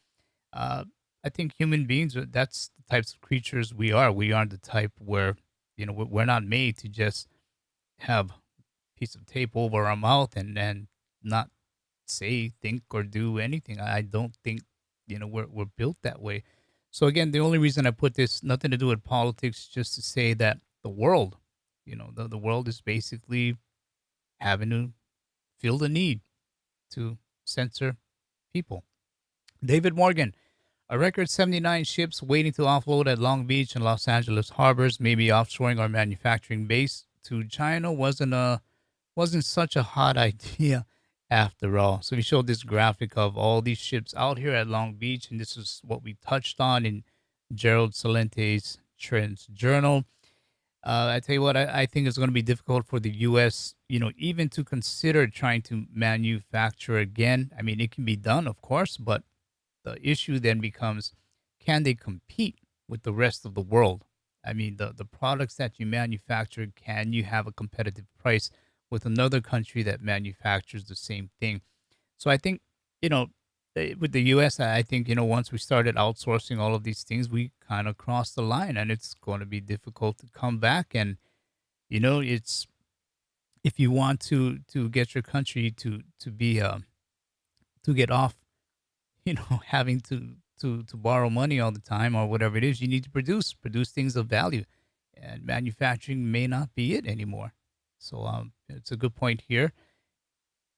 Uh, I think human beings, that's the types of creatures we are. We aren't the type where, we're not made to just have a piece of tape over our mouth and not say, think, or do anything. I don't think, we're built that way. So again, the only reason I put this, nothing to do with politics, just to say that the world, the world is basically having to feel the need to censor people. David Morgan, a record 79 ships waiting to offload at Long Beach and Los Angeles harbors, maybe offshoring our manufacturing base to China wasn't such a hot idea after all. So we showed this graphic of all these ships out here at Long Beach, and this is what we touched on in Gerald Salente's Trends Journal. I tell you what, I think it's going to be difficult for the U.S., even to consider trying to manufacture again. I mean, it can be done, of course, but the issue then becomes, can they compete with the rest of the world? I mean, the products that you manufacture, can you have a competitive price with another country that manufactures the same thing? So I think, with the US, I think, once we started outsourcing all of these things, we kind of crossed the line, and it's going to be difficult to come back. And, it's, if you want to get your country to be, to get off, having to borrow money all the time or whatever it is, you need to produce things of value, and manufacturing may not be it anymore. So it's a good point here.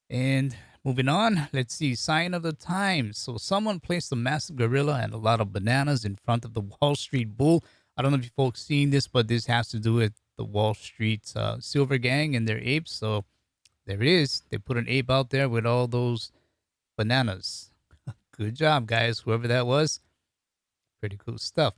And moving on, let's see, sign of the times. So someone placed a massive gorilla and a lot of bananas in front of the Wall Street Bull. I don't know if you folks seen this, but this has to do with the Wall Street Silver Gang and their apes. So there it is. They put an ape out there with all those bananas. Good job, guys, whoever that was. Pretty cool stuff.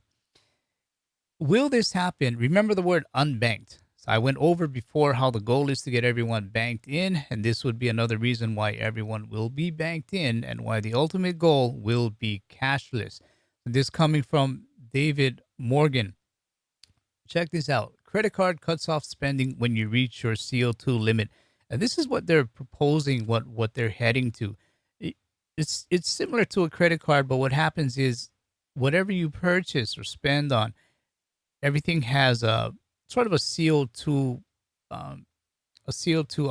Will this happen? Remember the word unbanked. So I went over before how the goal is to get everyone banked in, and this would be another reason why everyone will be banked in and why the ultimate goal will be cashless. This coming from David Morgan. Check this out. Credit card cuts off spending when you reach your CO2 limit. And this is what they're proposing, what they're heading to. It's similar to a credit card, but what happens is whatever you purchase or spend on, everything has a sort of a CO2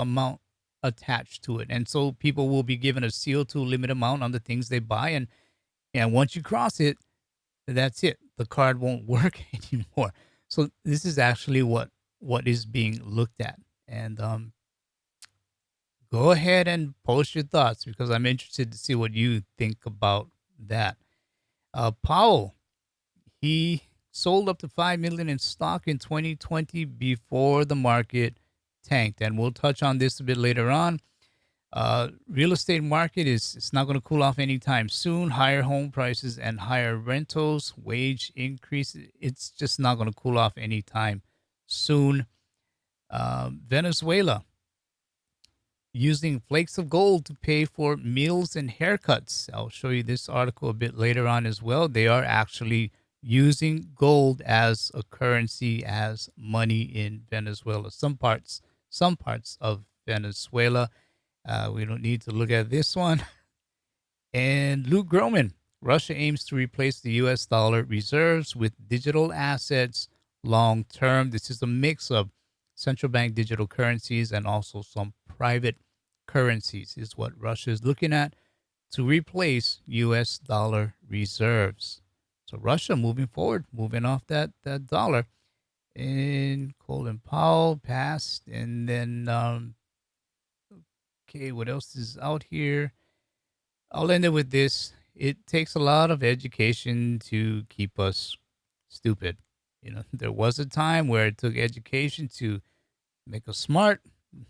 amount attached to it. And so people will be given a CO2 limit amount on the things they buy, and once you cross it, that's it. The card won't work anymore. So this is actually what is being looked at. And go ahead and post your thoughts, because I'm interested to see what you think about that. Powell, he sold up to 5 million in stock in 2020 before the market tanked, and we'll touch on this a bit later on. Real estate market it's not going to cool off anytime soon. Higher home prices and higher rentals, wage increase, it's just not going to cool off anytime soon. Venezuela, using flakes of gold to pay for meals and haircuts. I'll show you this article a bit later on as well. They are actually using gold as a currency, as money in Venezuela. Some parts of Venezuela. We don't need to look at this one. And Luke Groman, Russia aims to replace the U.S. dollar reserves with digital assets long term. This is a mix of central bank digital currencies and also some private currencies is what Russia is looking at to replace U.S. dollar reserves. So Russia moving forward, moving off that dollar. And Colin Powell passed. And then, okay, what else is out here? I'll end it with this. It takes a lot of education to keep us stupid. There was a time where it took education to make us smart.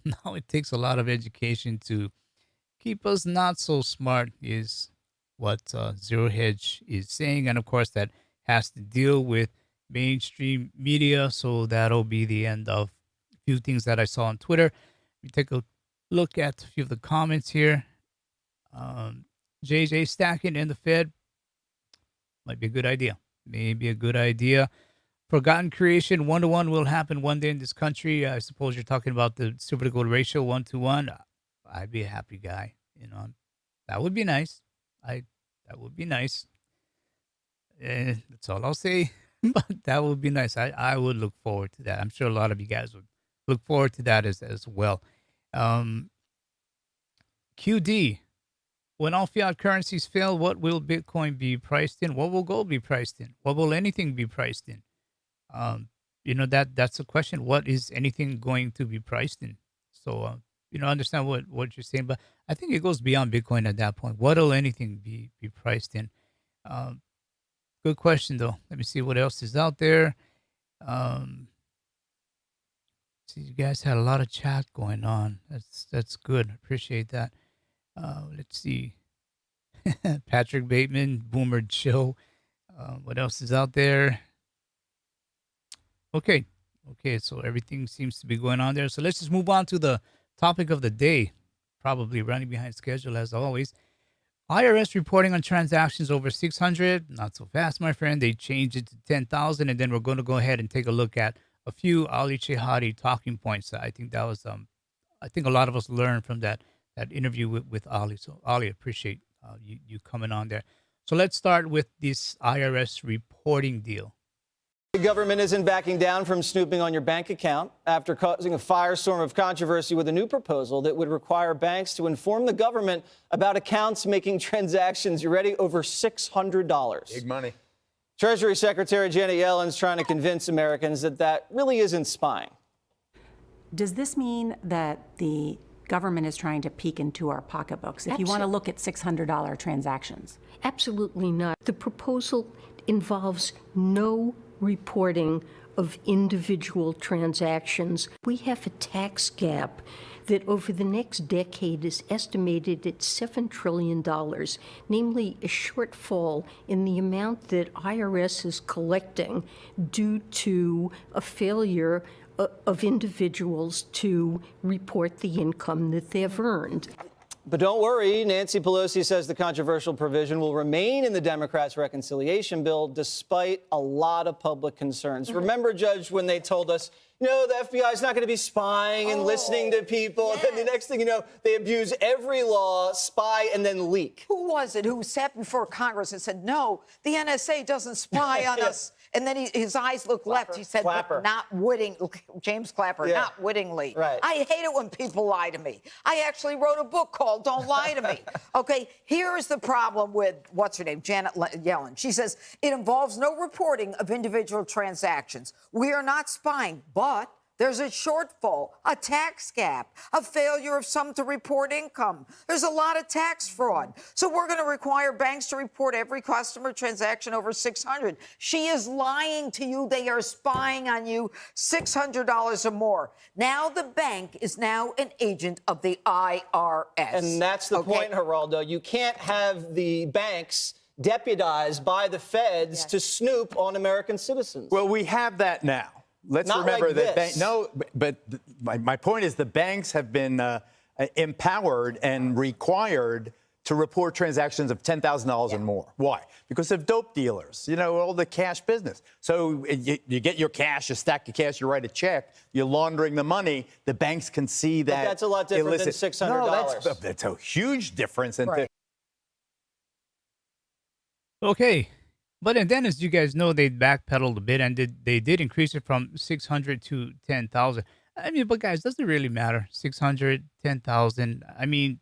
Now it takes a lot of education to keep us not so smart, is what Zero Hedge is saying. And of course, that has to deal with mainstream media. So that'll be the end of a few things that I saw on Twitter. We take a look at a few of the comments here. JJ stacking in the Fed might be a good idea. Maybe a good idea. Forgotten creation, 1-to-1 will happen one day in this country. I suppose you're talking about the silver to gold ratio, 1-to-1. I'd be a happy guy. That would be nice. That would be nice. That's all I'll say. But that would be nice. I would look forward to that. I'm sure a lot of you guys would look forward to that as well. QD, when all fiat currencies fail, what will Bitcoin be priced in? What will gold be priced in? What will anything be priced in? That's a question. What is anything going to be priced in? So, I understand what you're saying, but I think it goes beyond Bitcoin at that point. What will anything be priced in? Good question, though. Let me see what else is out there. See, you guys had a lot of chat going on. That's good. Appreciate that. Let's see. Patrick Bateman, Boomer Joe. What else is out there? Okay, so everything seems to be going on there. So let's just move on to the topic of the day. Probably running behind schedule as always. IRS reporting on transactions over 600. Not so fast, my friend. They changed it to 10,000, and then we're going to go ahead and take a look at a few Ali Chehade talking points. I think that was I think a lot of us learned from that interview with Ali. So Ali, appreciate you coming on there. So let's start with this IRS reporting deal.
The government isn't backing down from snooping on your bank account after causing a firestorm of controversy with a new proposal that would require banks to inform the government about accounts making transactions, you ready, over $600.
Big money.
Treasury Secretary Janet Yellen's trying to convince Americans that really isn't spying.
Does this mean that the government is trying to peek into our pocketbooks if you want to look at $600 transactions?
Absolutely not. The proposal involves no reporting of individual transactions. We have a tax gap that over the next decade is estimated at $7 trillion, namely a shortfall in the amount that IRS is collecting due to a failure of individuals to report the income that they've earned.
But don't worry, Nancy Pelosi says the controversial provision will remain in the Democrats' reconciliation bill despite a lot of public concerns. Remember, Judge, when they told us, the FBI is not going to be spying and listening to people. Yes. And then the next thing you know, they abuse every law, spy, and then leak.
Who was it who sat before Congress and said, no, the NSA doesn't spy on us? And then his eyes looked left. He said, but not wittingly. James Clapper, not wittingly.
Right.
I hate it when people lie to me. I actually wrote a book called Don't Lie to Me. Okay, here's the problem with, what's her name, Janet Yellen. She says, it involves no reporting of individual transactions. We are not spying, but there's a shortfall, a tax gap, a failure of some to report income. There's a lot of tax fraud. So we're going to require banks to report every customer transaction over $600. She is lying to you. They are spying on you, $600 or more. Now the bank is now an agent of the IRS.
And that's the point, Geraldo. You can't have the banks deputized by the feds to snoop on American citizens.
Well, we have that now. Let's
Not
remember
like
that. My point is the banks have been empowered and required to report transactions of $10,000 and more. Why? Because of dope dealers, all the cash business. So you get your cash, a stack of cash, you write a check, you're laundering the money. The banks can see that.
But that's a lot different than $600.
No, that's a huge difference.
Right.
Okay. But then, as you guys know, they backpedaled a bit and they did increase it from 600 to 10,000. I mean, but guys, does it really matter? 600, 10,000. I mean,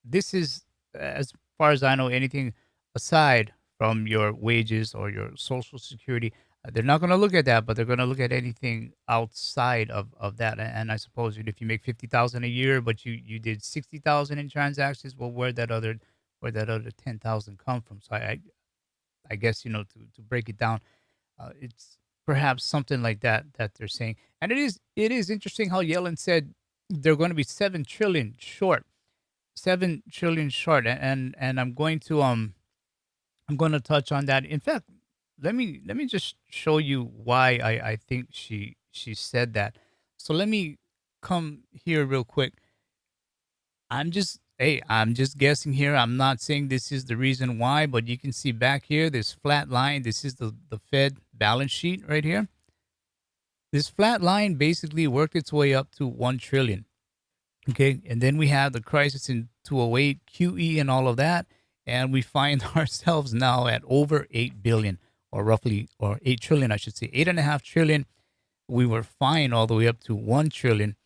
this is, as far as I know, anything aside from your wages or your Social Security. They're not going to look at that, but they're going to look at anything outside of that. And I suppose if you make 50,000 a year, but you did 60,000 in transactions, well, where'd that other 10,000 come from? So I guess, to break it down, it's perhaps something like that they're saying. And it is interesting how Yellen said they're going to be 7 trillion short, 7 trillion short, and I'm going to touch on that. In fact, let me just show you why I think she said that. So let me come here real quick. I'm just guessing here. I'm not saying this is the reason why, but you can see back here this flat line. This is the Fed balance sheet right here. This flat line basically worked its way up to 1 trillion. Okay, and then we have the crisis in 208, QE, and all of that, and we find ourselves now at over 8 billion, or roughly, or 8 trillion, I should say, 8.5 trillion. We were fine all the way up to 1 trillion.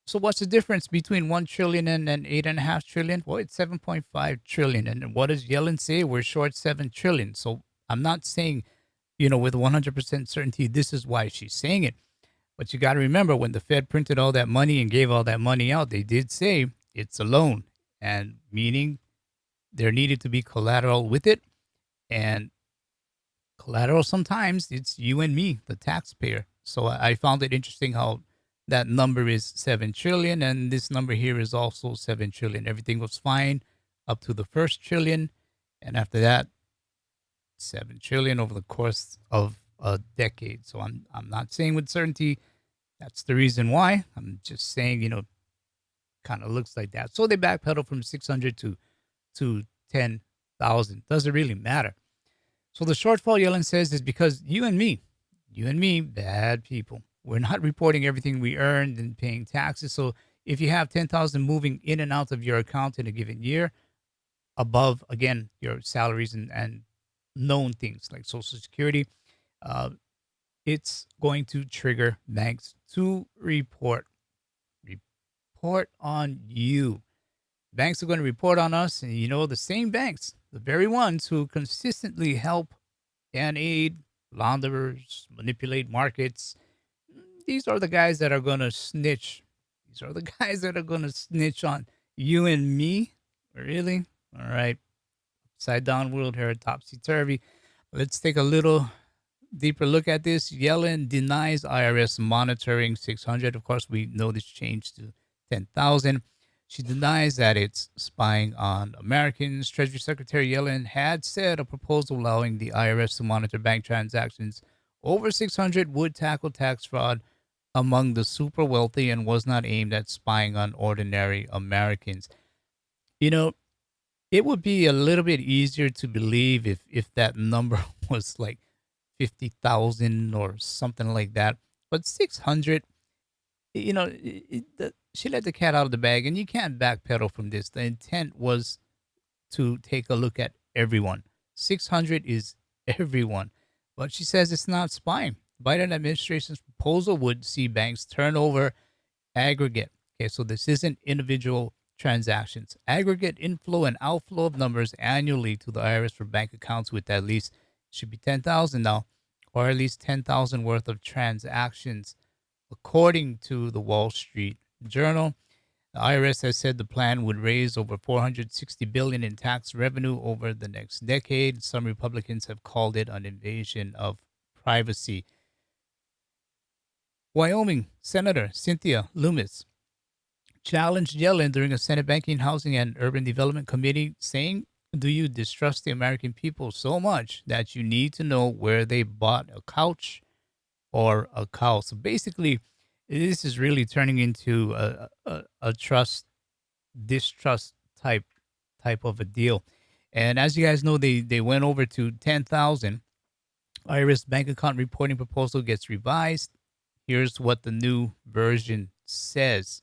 So what's the difference between 1 trillion and 8.5 trillion? Well, it's 7.5 trillion. And what does Yellen say? We're short 7 trillion. So I'm not saying, with 100% certainty, this is why she's saying it. But you got to remember, when the Fed printed all that money and gave all that money out, they did say it's a loan, and meaning there needed to be collateral with it. And collateral, sometimes it's you and me, the taxpayer. So I found it interesting how that number is 7 trillion, and this number here is also 7 trillion. Everything was fine up to the first trillion, and after that, 7 trillion over the course of a decade. So I'm not saying with certainty that's the reason why. I'm just saying, kind of looks like that. So they backpedal from 600 to 10,000. Doesn't really matter. So the shortfall, Yellen says, is because you and me, bad people, we're not reporting everything we earned and paying taxes. So if you have 10,000 moving in and out of your account in a given year, above, again, your salaries and known things like Social Security, it's going to trigger banks to report on you. Banks are going to report on us, and the same banks, the very ones who consistently help and aid launderers, manipulate markets. These are the guys that are going to snitch. These are the guys that are going to snitch on you and me. Really? All right. Upside down world here, topsy-turvy. Let's take a little deeper look at this. Yellen denies IRS monitoring 600. Of course, we know this changed to 10,000. She denies that it's spying on Americans. Treasury Secretary Yellen had said a proposal allowing the IRS to monitor bank transactions over 600 would tackle tax fraud among the super wealthy and was not aimed at spying on ordinary Americans. It would be a little bit easier to believe if that number was like 50,000 or something like that. But 600, she let the cat out of the bag, and you can't backpedal from this. The intent was to take a look at everyone. 600 is everyone. But she says it's not spying. Biden administration's proposal would see banks turn over aggregate. Okay, so this isn't individual transactions. Aggregate inflow and outflow of numbers annually to the IRS for bank accounts with at least, should be 10,000 now, or at least 10,000 worth of transactions, according to the Wall Street Journal. The IRS has said the plan would raise over $460 billion in tax revenue over the next decade. Some Republicans have called it an invasion of privacy. Wyoming Senator Cynthia Lummis challenged Yellen during a Senate Banking, Housing, and Urban Development Committee, saying, "Do you distrust the American people so much that you need to know where they bought a couch or a cow?" So basically, this is really turning into a distrust type of a deal. And as you guys know, they went over to 10,000. IRS bank account reporting proposal gets revised. Here's what the new version says.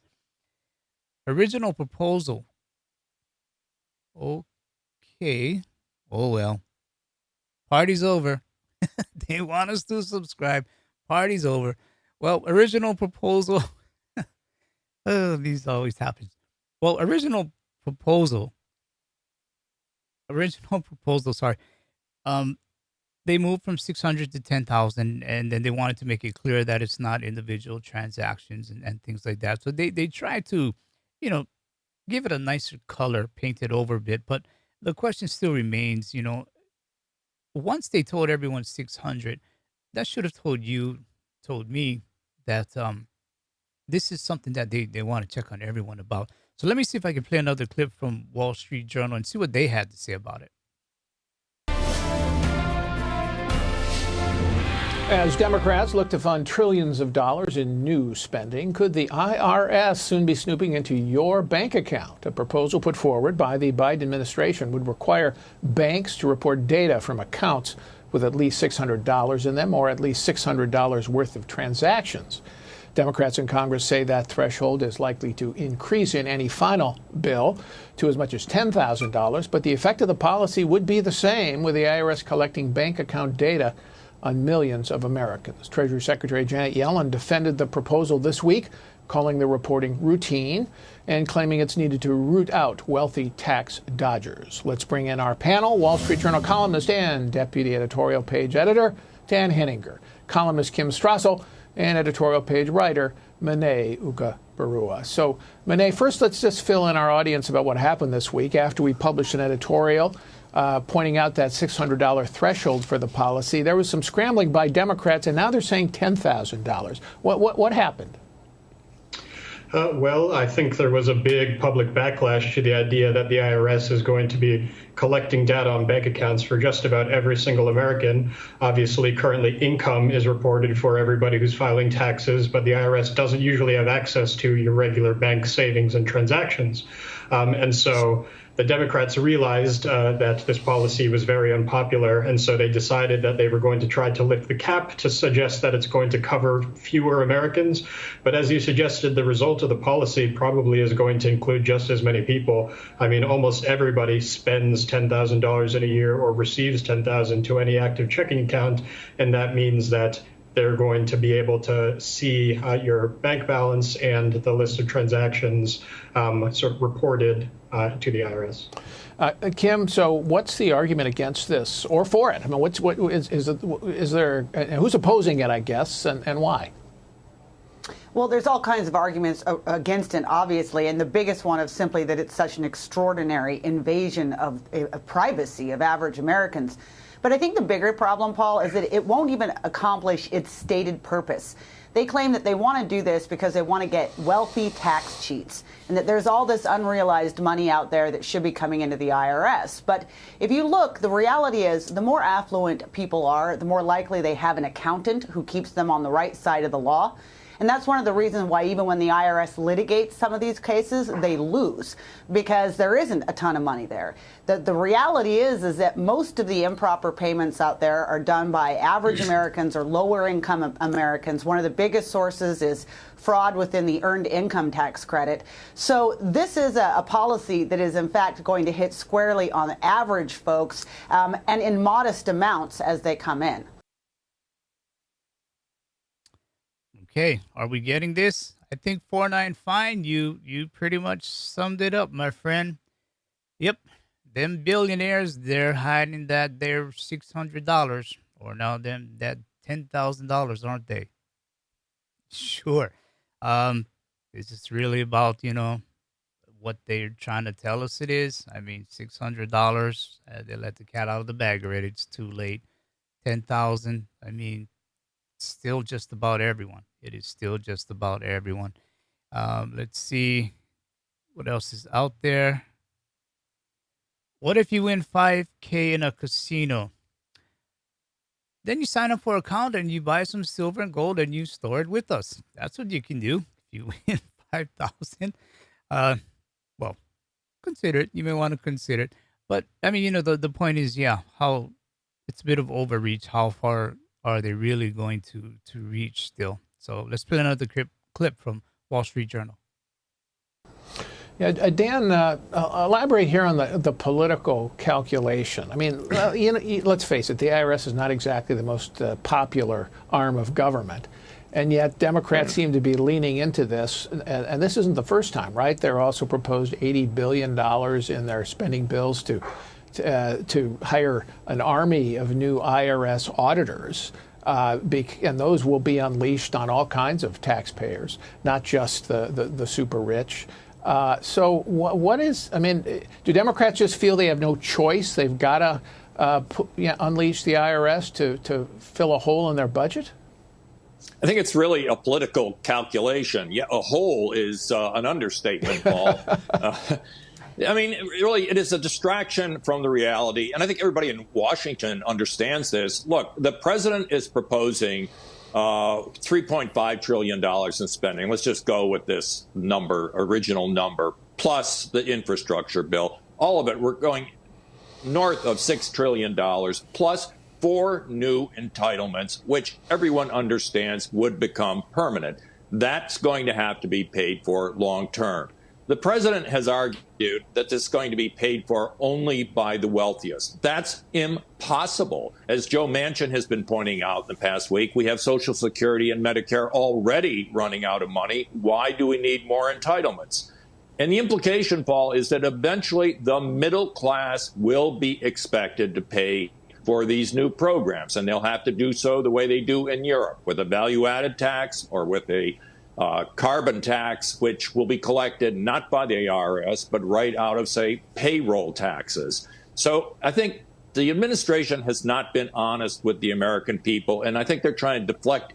Original proposal. Okay. Oh, well. Party's over. They want us to subscribe. Party's over. Well, original proposal. Oh, these always happens. Well, original proposal. Sorry. They moved from 600 to 10,000, and then they wanted to make it clear that it's not individual transactions and things like that. So they tried to, give it a nicer color, paint it over a bit. But the question still remains, once they told everyone 600, that should have told me that this is something that they want to check on everyone about. So let me see if I can play another clip from Wall Street Journal and see what they had to say about it.
As Democrats look to fund trillions of dollars in new spending, could the IRS soon be snooping into your bank account? A proposal put forward by the Biden administration would require banks to report data from accounts with at least $600 in them or at least $600 worth of transactions. Democrats in Congress say that threshold is likely to increase in any final bill to as much as $10,000, but the effect of the policy would be the same, with the IRS collecting bank account data on millions of Americans. Treasury Secretary Janet Yellen defended the proposal this week, calling the reporting routine and claiming it's needed to root out wealthy tax dodgers. Let's bring in our panel: Wall Street Journal columnist and deputy editorial page editor Dan Henninger, columnist Kim Strassel, and editorial page writer Mene Ugabarua. So, Mene, first let's just fill in our audience about what happened this week after we published an editorial pointing out that $600 threshold for the policy. There was some scrambling by Democrats, and now they're saying $10,000. What happened?
Well, I think there was a big public backlash to the idea that the IRS is going to be collecting data on bank accounts for just about every single American. Obviously, currently income is reported for everybody who's filing taxes, but the IRS doesn't usually have access to your regular bank savings and transactions. And so the Democrats realized that this policy was very unpopular, and so they decided that they were going to try to lift the cap to suggest that it's going to cover fewer Americans. But as you suggested, the result of the policy probably is going to include just as many people. I mean, almost everybody spends $10,000 in a year or receives $10,000 to any active checking account, and that means that they're going to be able to see your bank balance and the list of transactions sort of reported to the IRS.
Kim, so what's the argument against this or for it? I mean, is there who's opposing it, I guess, and why?
Well, there's all kinds of arguments against it, obviously, and the biggest one is simply that it's such an extraordinary invasion of privacy of average Americans. But I think the bigger problem, Paul, is that it won't even accomplish its stated purpose. They claim that they want to do this because they want to get wealthy tax cheats, and that there's all this unrealized money out there that should be coming into the IRS. But if you look, the reality is the more affluent people are, the more likely they have an accountant who keeps them on the right side of the law. And that's one of the reasons why even when the IRS litigates some of these cases, they lose, because there isn't a ton of money there. The reality is that most of the improper payments out there are done by average Americans or lower income Americans. One of the biggest sources is fraud within the earned income tax credit. So this is a policy that is in fact going to hit squarely on average folks and in modest amounts as they come in.
Okay, are we getting this? I think 49 Fine, you pretty much summed it up, my friend. Yep, them billionaires, they're hiding that their $600 or now them that $10,000, aren't they? Sure. This is really about, what they're trying to tell us it is. I mean, $600, they let the cat out of the bag already. It's too late. 10,000, I mean, still just about everyone. It is still just about everyone. Let's see what else is out there. What if you win $5,000 in a casino? Then you sign up for an account and you buy some silver and gold and you store it with us. That's what you can do if you win $5,000. Well, consider it. You may want to consider it. But I mean, the point is, how it's a bit of overreach. How far are they really going to reach still? So let's play another clip from Wall Street Journal.
Yeah, Dan, elaborate here on the political calculation. I mean, let's face it, the IRS is not exactly the most popular arm of government. And yet Democrats seem to be leaning into this. And this isn't the first time, right? They're also proposed $80 billion in their spending bills to hire an army of new IRS auditors. And those will be unleashed on all kinds of taxpayers, not just the super rich. So do Democrats just feel they have no choice? They've got unleash the IRS to fill a hole in their budget?
I think it's really a political calculation. Yeah, a hole is an understatement, Paul. I mean, really, it is a distraction from the reality. And I think everybody in Washington understands this. Look, the president is proposing $3.5 trillion in spending. Let's just go with this number, original number, plus the infrastructure bill. All of it, we're going north of $6 trillion, plus 4 new entitlements, which everyone understands would become permanent. That's going to have to be paid for long term. The president has argued that this is going to be paid for only by the wealthiest. That's impossible. As Joe Manchin has been pointing out in the past week, we have Social Security and Medicare already running out of money. Why do we need more entitlements? And the implication, Paul, is that eventually the middle class will be expected to pay for these new programs, and they'll have to do so the way they do in Europe, with a value-added tax or with a carbon tax, which will be collected not by the IRS, but right out of, say, payroll taxes. So I think the administration has not been honest with the American people, and I think they're trying to deflect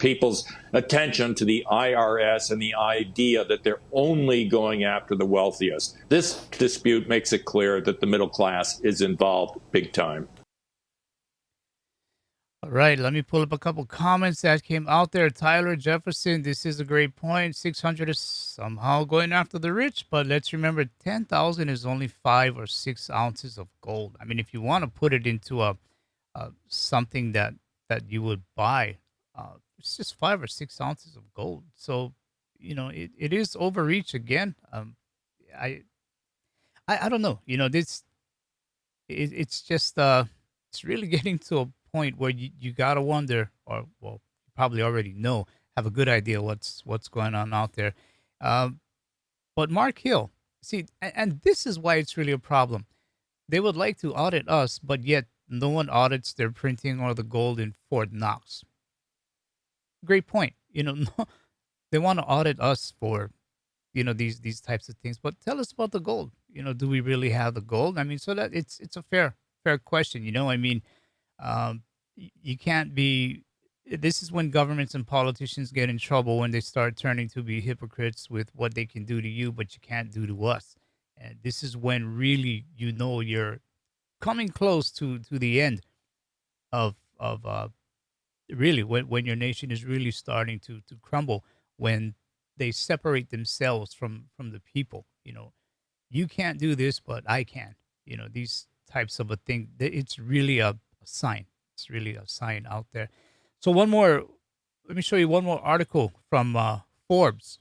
people's attention to the IRS and the idea that they're only going after the wealthiest. This dispute makes it clear that the middle class is involved big time.
All right, let me pull up a couple comments that came out there. Tyler Jefferson, this is a great point. 600 is somehow going after the rich, but let's remember 10,000 is only 5 or 6 ounces of gold. I mean, if you want to put it into a something that you would buy, it's just 5 or 6 ounces of gold. So, it is overreach again. I don't know. This it's just it's really getting to a point where you gotta wonder, or well, you probably already know, have a good idea what's going on out there. But Mark Hill, see, and this is why it's really a problem. They would like to audit us, but yet no one audits their printing or the gold in Fort Knox. Great point. They want to audit us for, these types of things. But tell us about the gold. Do we really have the gold? I mean, so that it's a fair question. I mean, you can't be. This is when governments and politicians get in trouble, when they start turning to be hypocrites with what they can do to you, but you can't do to us. And this is when really you're coming close to the end of really when your nation is really starting to crumble, when they separate themselves from the people. You can't do this, but I can. These types of a thing. It's really a sign. It's really a sign out there. So let me show you one more article from Forbes.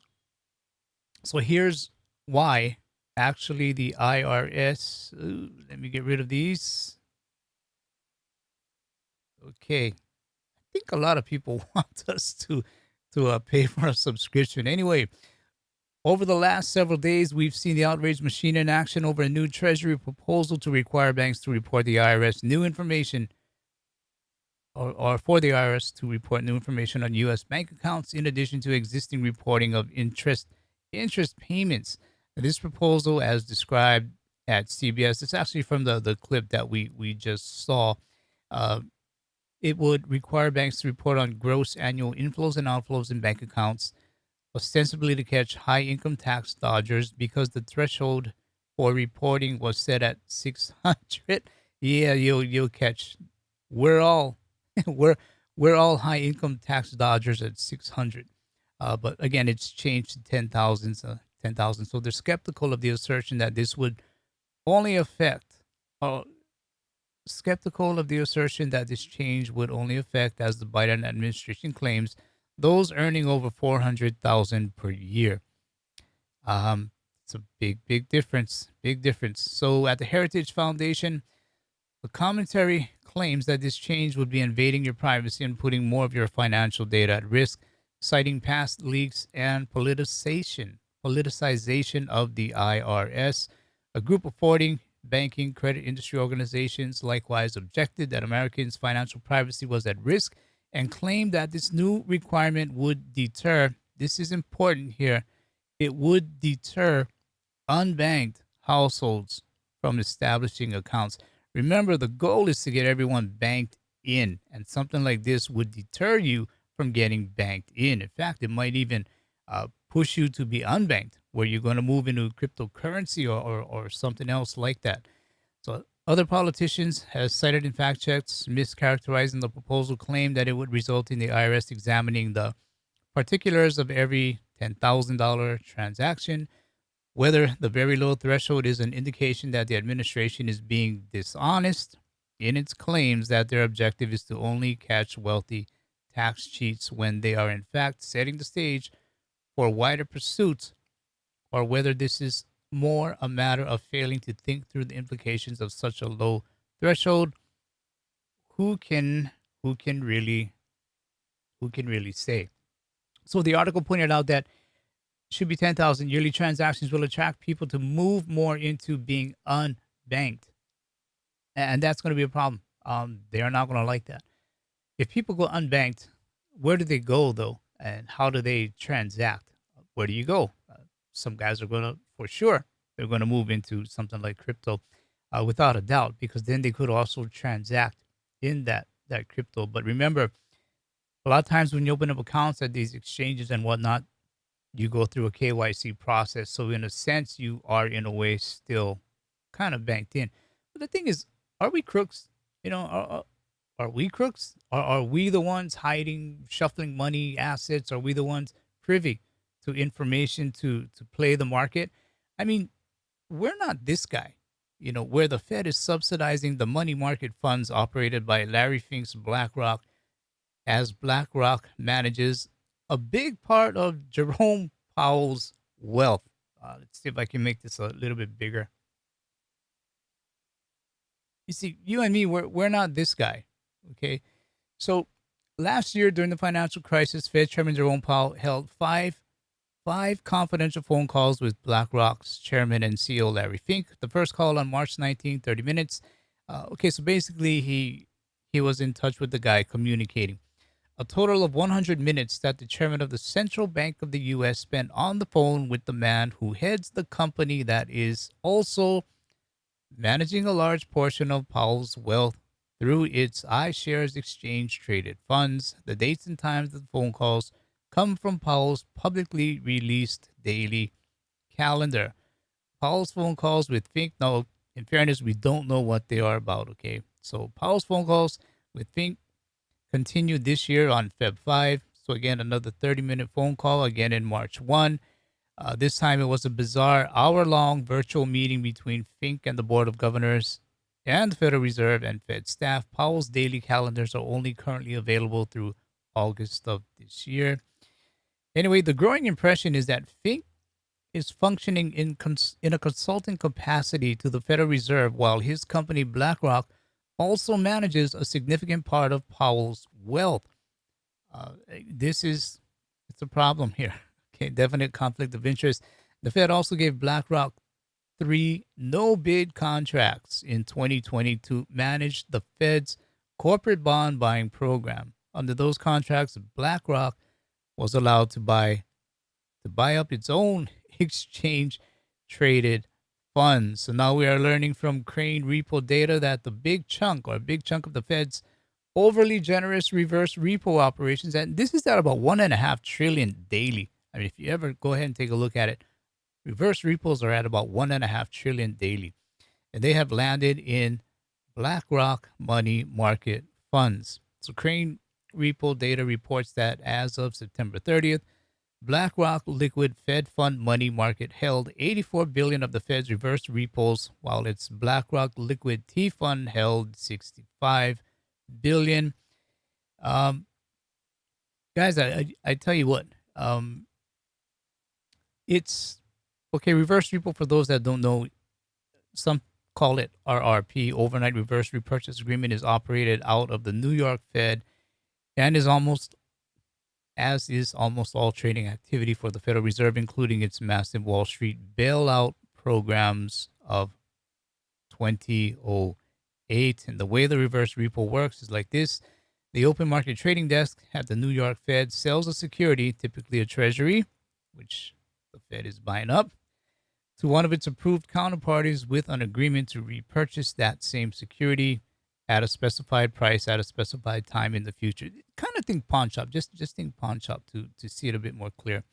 So here's why actually the IRS, let me get rid of these. Okay. I think a lot of people want us to pay for a subscription. Anyway, over the last several days, we've seen the outrage machine in action over a new Treasury proposal to require banks to report the IRS new information, or for the IRS to report new information on U.S. bank accounts, in addition to existing reporting of interest payments. Now, this proposal, as described at CBS, it's actually from the clip that we just saw. It would require banks to report on gross annual inflows and outflows in bank accounts, ostensibly to catch high income tax dodgers, because the threshold for reporting was set at 600. Yeah, you'll catch. We're all high income tax dodgers at 600. But again, it's changed to 10,000. So they're skeptical of the assertion that this would only affect. Skeptical of the assertion that this change would only affect, as the Biden administration claims, those earning over $400,000 per year. It's a big difference. Big difference. So at the Heritage Foundation, the commentary claims that this change would be invading your privacy and putting more of your financial data at risk, citing past leaks and politicization of the IRS. A group of 40 banking credit industry organizations likewise objected that Americans' financial privacy was at risk and claimed that this new requirement would deter, this is important here, it would deter unbanked households from establishing accounts. Remember, the goal is to get everyone banked in, and something like this would deter you from getting banked in. In fact, it might even push you to be unbanked, where you're going to move into cryptocurrency or something else like that. So other politicians have cited in fact checks mischaracterizing the proposal claim that it would result in the IRS examining the particulars of every $10,000 transaction, whether the very low threshold is an indication that the administration is being dishonest in its claims that their objective is to only catch wealthy tax cheats when they are in fact setting the stage for wider pursuits, or whether this is more a matter of failing to think through the implications of such a low threshold. Who can really say? So the article pointed out that should be 10,000 yearly transactions will attract people to move more into being unbanked, and that's going to be a problem. They are not going to like that. If people go unbanked, where do they go though, and how do they transact? Where do you go? Some guys are going to, for sure, they're going to move into something like crypto, without a doubt, because then they could also transact in that crypto. But remember, a lot of times when you open up accounts at these exchanges and whatnot, you go through a KYC process. So in a sense, you are in a way still kind of banked in. But the thing is, are we crooks? Are we crooks? Are we the ones hiding, shuffling money, assets? Are we the ones privy to information to play the market? I mean, we're not this guy, where the Fed is subsidizing the money market funds operated by Larry Fink's BlackRock, as BlackRock manages a big part of Jerome Powell's wealth. Let's see if I can make this a little bit bigger. You see, you and me, we're not this guy, okay? So last year during the financial crisis, Fed Chairman Jerome Powell held five confidential phone calls with BlackRock's chairman and CEO Larry Fink. The first call on March 19, 30 minutes. So basically he was in touch with the guy, communicating. A total of 100 minutes that the chairman of the Central Bank of the U.S. spent on the phone with the man who heads the company that is also managing a large portion of Powell's wealth through its iShares exchange-traded funds. The dates and times of the phone calls come from Powell's publicly released daily calendar. Powell's phone calls with Fink, now, in fairness, we don't know what they are about, okay? So Powell's phone calls with Fink continued this year on Feb 5. So again, another 30-minute phone call, again in March 1. This time it was a bizarre hour-long virtual meeting between Fink and the Board of Governors and the Federal Reserve and Fed staff. Powell's daily calendars are only currently available through August of this year. Anyway, the growing impression is that Fink is functioning in a consulting capacity to the Federal Reserve, while his company BlackRock also manages a significant part of Powell's wealth. It's a problem here. Okay, definite conflict of interest. The Fed also gave BlackRock 3 no-bid contracts in 2020 to manage the Fed's corporate bond buying program. Under those contracts, BlackRock was allowed to buy up its own exchange-traded funds. So now we are learning from Crane repo data that a big chunk of the Fed's overly generous reverse repo operations, and this is at about $1.5 trillion daily. I mean, if you ever go ahead and take a look at it, reverse repos are at about $1.5 trillion daily, and they have landed in BlackRock money market funds. So Crane repo data reports that as of September 30th, BlackRock liquid Fed fund money market held $84 billion of the Fed's reverse repos, while its BlackRock liquid T fund held $65 billion. Guys, I tell you what, it's okay. Reverse repo, for those that don't know, some call it RRP, overnight reverse repurchase agreement, is operated out of the New York Fed and is almost all trading activity for the Federal Reserve, including its massive Wall Street bailout programs of 2008. And the way the reverse repo works is like this. The open market trading desk at the New York Fed sells a security, typically a treasury, which the Fed is buying up, to one of its approved counterparties with an agreement to repurchase that same security at a specified price at a specified time in the future. Kind of think pawn shop, just think pawn shop to see it a bit more clear.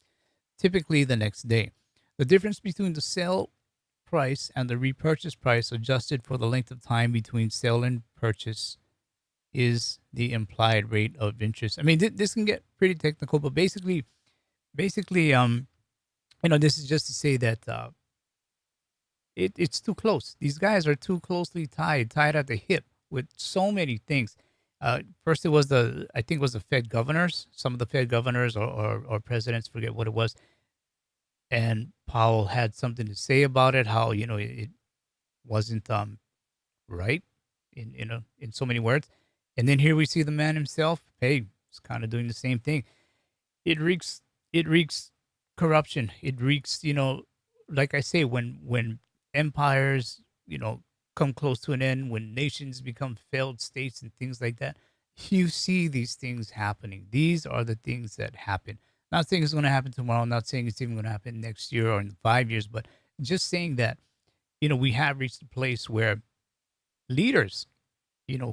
Typically the next day. The difference between the sale price and the repurchase price adjusted for the length of time between sale and purchase is the implied rate of interest. I mean, this can get pretty technical, but basically, this is just to say that it's too close. These guys are too closely tied at the hip with so many things. First, it was I think it was the Fed governors, some of the Fed governors or presidents, forget what it was. And Powell had something to say about it, how, it wasn't right in so many words. And then here we see the man himself. Hey, he's kind of doing the same thing. It reeks corruption. It reeks, like I say, when empires, come close to an end, when nations become failed states and things like that, you see these things happening. These are the things that happen. Not saying it's going to happen tomorrow. Not saying it's even going to happen next year or in 5 years, but just saying that, we have reached a place where leaders,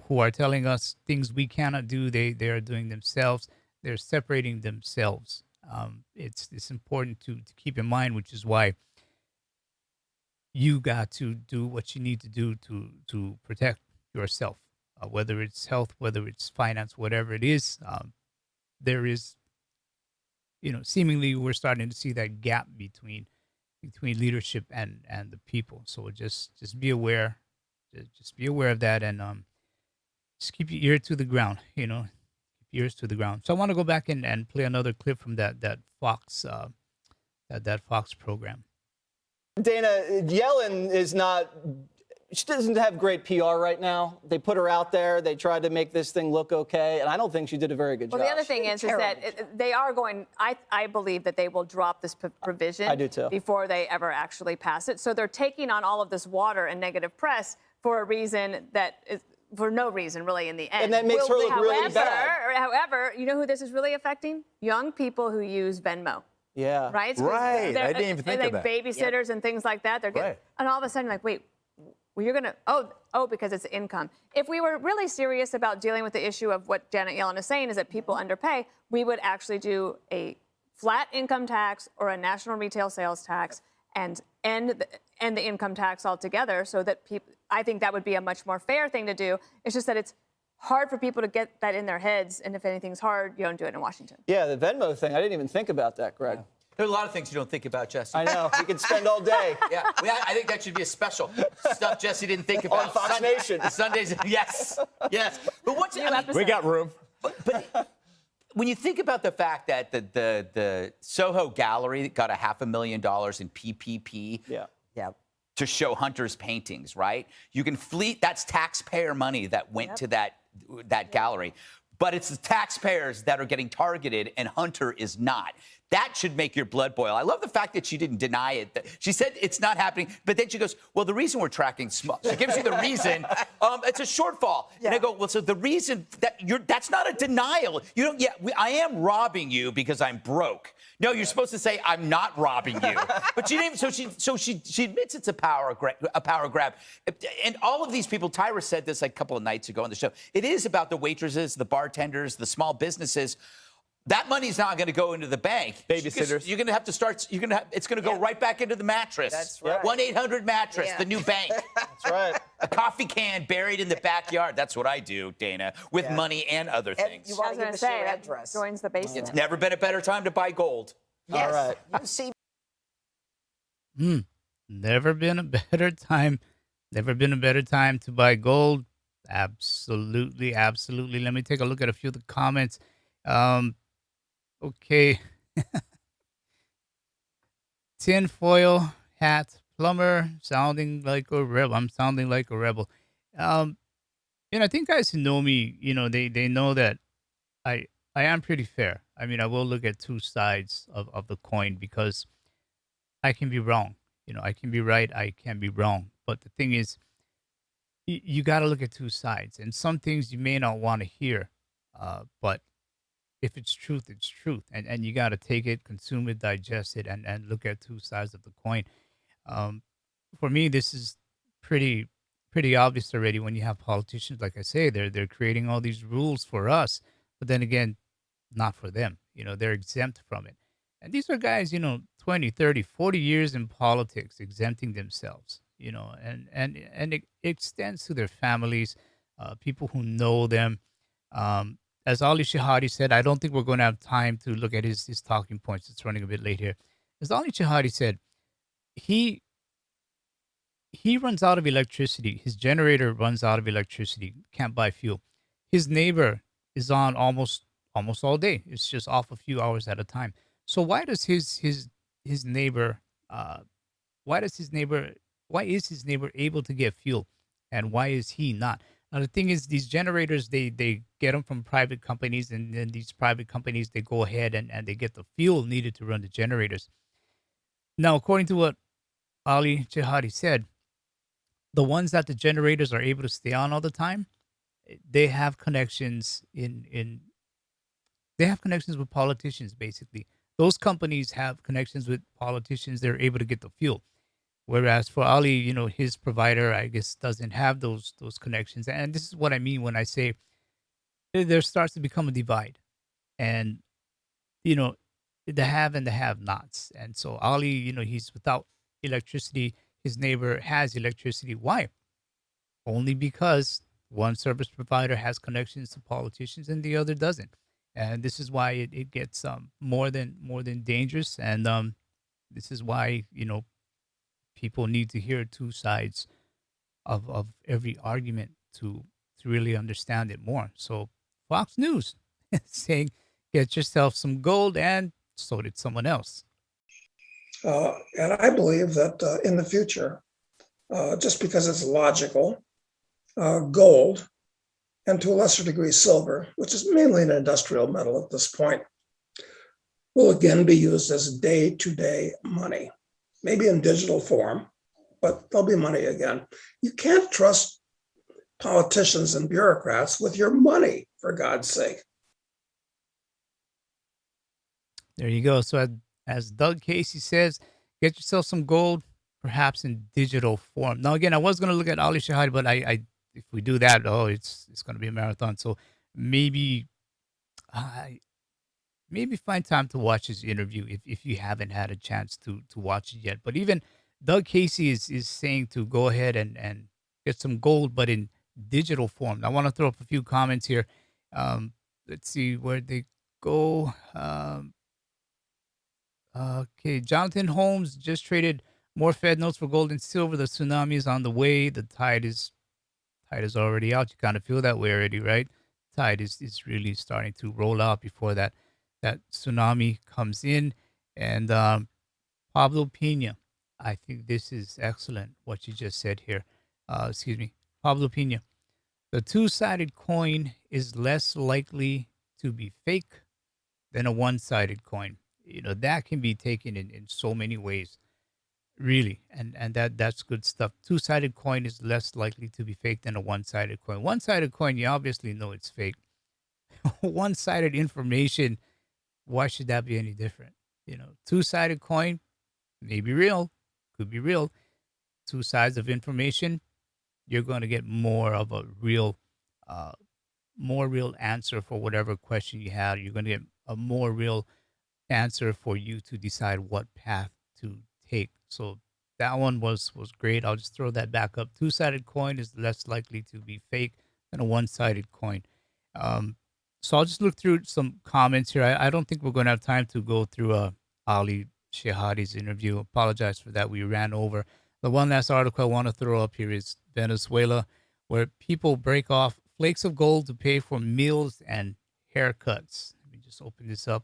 who are telling us things we cannot do, they are doing themselves. They're separating themselves. It's important to keep in mind, which is why you got to do what you need to do to protect yourself, whether it's health, whether it's finance, whatever it is. There is, seemingly we're starting to see that gap between leadership and the people. So just be aware, just be aware of that, and just keep your ear to the ground. Keep your ears to the ground. So I want to go back and play another clip from that Fox that Fox program.
Dana, Yellen she doesn't have great PR right now. They put her out there. They tried to make this thing look okay, and I don't think she did a very good job.
Well, the other thing is that they are going, I believe that they will drop this provision.
I do too.
Before they ever actually pass it. So they're taking on all of this water and negative press for a reason that is, for no reason really in the end.
And that makes her look really bad.
However, you know who this is really affecting? Young people who use Venmo.
Yeah.
Right?
Right. I didn't even think of that.
Babysitters and things like that. They're getting, and all of a sudden, like, wait, well, you're going to, because it's income. If we were really serious about dealing with the issue of what Janet Yellen is saying is that people underpay, we would actually do a flat income tax or a national retail sales tax and end the income tax altogether so that people, I think that would be a much more fair thing to do. It's just that it's hard for people to get that in their heads. And if anything's hard, you don't do it in Washington.
Yeah, the Venmo thing, I didn't even think about that, Greg.
Yeah. There's a lot of things you don't think about, Jesse.
I know. We could spend all day.
Yeah, I think that should be a special. Stuff Jesse didn't think about.
On Fox Nation.
Sundays, yes. But what's
we got room.
But when you think about the fact that the Soho Gallery got $500,000 in PPP to show Hunter's paintings, right? You can that's taxpayer money that went to that gallery. But it's the taxpayers that are getting targeted, and Hunter is not. That should make your blood boil. I love the fact that she didn't deny it. She said it's not happening, but then she goes, well, the reason we're tracking small, she gives you the reason, it's a shortfall. Yeah. And I go, well, so the reason that's not a denial. You don't, I am robbing you because I'm broke. No, you're supposed to say I'm not robbing you. But she didn't. So she admits it's a power grab. And all of these people, Tyra said this like a couple of nights ago on the show. It is about the waitresses, the bartenders, the small businesses. That money's not going to go into the bank.
Babysitters.
You're going to have to start. It's going to go right back into the mattress.
That's right.
1-800-mattress, the new bank.
That's right.
A coffee can buried in the backyard. That's what I do, Dana, with money and other things.
You want to give us your address.
Joins the basement.
It's never been a better time to buy gold.
Yes.
All right.
You see.
Never been a better time. Never been a better time to buy gold. Absolutely, absolutely. Let me take a look at a few of the comments. Okay. Tinfoil hat, plumber, sounding like a rebel. I'm sounding like a rebel. I think guys who know me, they know that I am pretty fair. I mean, I will look at two sides of the coin because I can be wrong. I can be right. I can be wrong. But the thing is, you got to look at two sides. And some things you may not want to hear, but if it's truth, it's truth. And you got to take it, consume it, digest it, and look at two sides of the coin. Um, for me, this is pretty pretty obvious already. When you have politicians, like I say, they're creating all these rules for us, but then again, not for them. They're exempt from it. And these are guys, 20, 30, 40 years in politics, exempting themselves, and it extends to their families, people who know them. Um, as Ali Chehade said, I don't think we're going to have time to look at his talking points. It's running a bit late here. As Ali Chehade said, he he runs out of electricity. His generator runs out of electricity. Can't buy fuel. His neighbor is on almost all day. It's just off a few hours at a time. So why does his neighbor why does his neighbor why is his neighbor able to get fuel, and why is he not? Now the thing is, these generators, they get them from private companies, and then these private companies, they go ahead and they get the fuel needed to run the generators. Now, according to what Ali Chehadi said, the ones that the generators are able to stay on all the time, they have connections in they have connections with politicians. Basically, those companies have connections with politicians. They're able to get the fuel. Whereas for Ali, his provider, I guess, doesn't have those connections. And this is what I mean when I say there starts to become a divide, and you know the have and the have nots. And so Ali, he's without electricity. His neighbor has electricity. Why? Only because one service provider has connections to politicians and the other doesn't. And this is why it gets more than dangerous. And this is why people need to hear two sides of every argument to really understand it more. So Fox News saying, get yourself some gold, and so did someone else.
And I believe that in the future, just because it's logical, gold, and to a lesser degree silver, which is mainly an industrial metal at this point, will again be used as day-to-day money, maybe in digital form, but there'll be money again. You can't trust politicians and bureaucrats with your money, for God's sake.
There you go. So as Doug Casey says, get yourself some gold, perhaps in digital form. Now, again, I was going to look at Ali Shahid, but I if we do that, it's going to be a marathon. So maybe maybe find time to watch his interview if you haven't had a chance to watch it yet. But even Doug Casey is saying to go ahead and get some gold, but in digital form. Now, I want to throw up a few comments here. Let's see where they go. Okay, Jonathan Holmes just traded more Fed notes for gold and silver. The tsunami is on the way. The tide is already out. You kind of feel that way already, right? Tide is really starting to roll out before that tsunami comes in. And Pablo Pina, I think this is excellent what you just said here. Excuse me, Pablo Pina. The two-sided coin is less likely to be fake than a one-sided coin. That can be taken in so many ways, really, and that's good stuff. Two-sided coin is less likely to be fake than a one-sided coin. One-sided coin, you obviously know it's fake. One-sided information, why should that be any different? Two-sided coin may be real, could be real. Two sides of information, you're going to get more of a real answer for whatever question you have. You're going to get a more real answer for you to decide what path to take. So that one was great. I'll just throw that back up. Two-sided coin is less likely to be fake than a one-sided coin. So I'll just look through some comments here. I don't think we're going to have time to go through Ali Shehade's interview. Apologize for that. We ran over. The one last article I want to throw up here is Venezuela, where people break off flakes of gold to pay for meals and haircuts. Let me just open this up.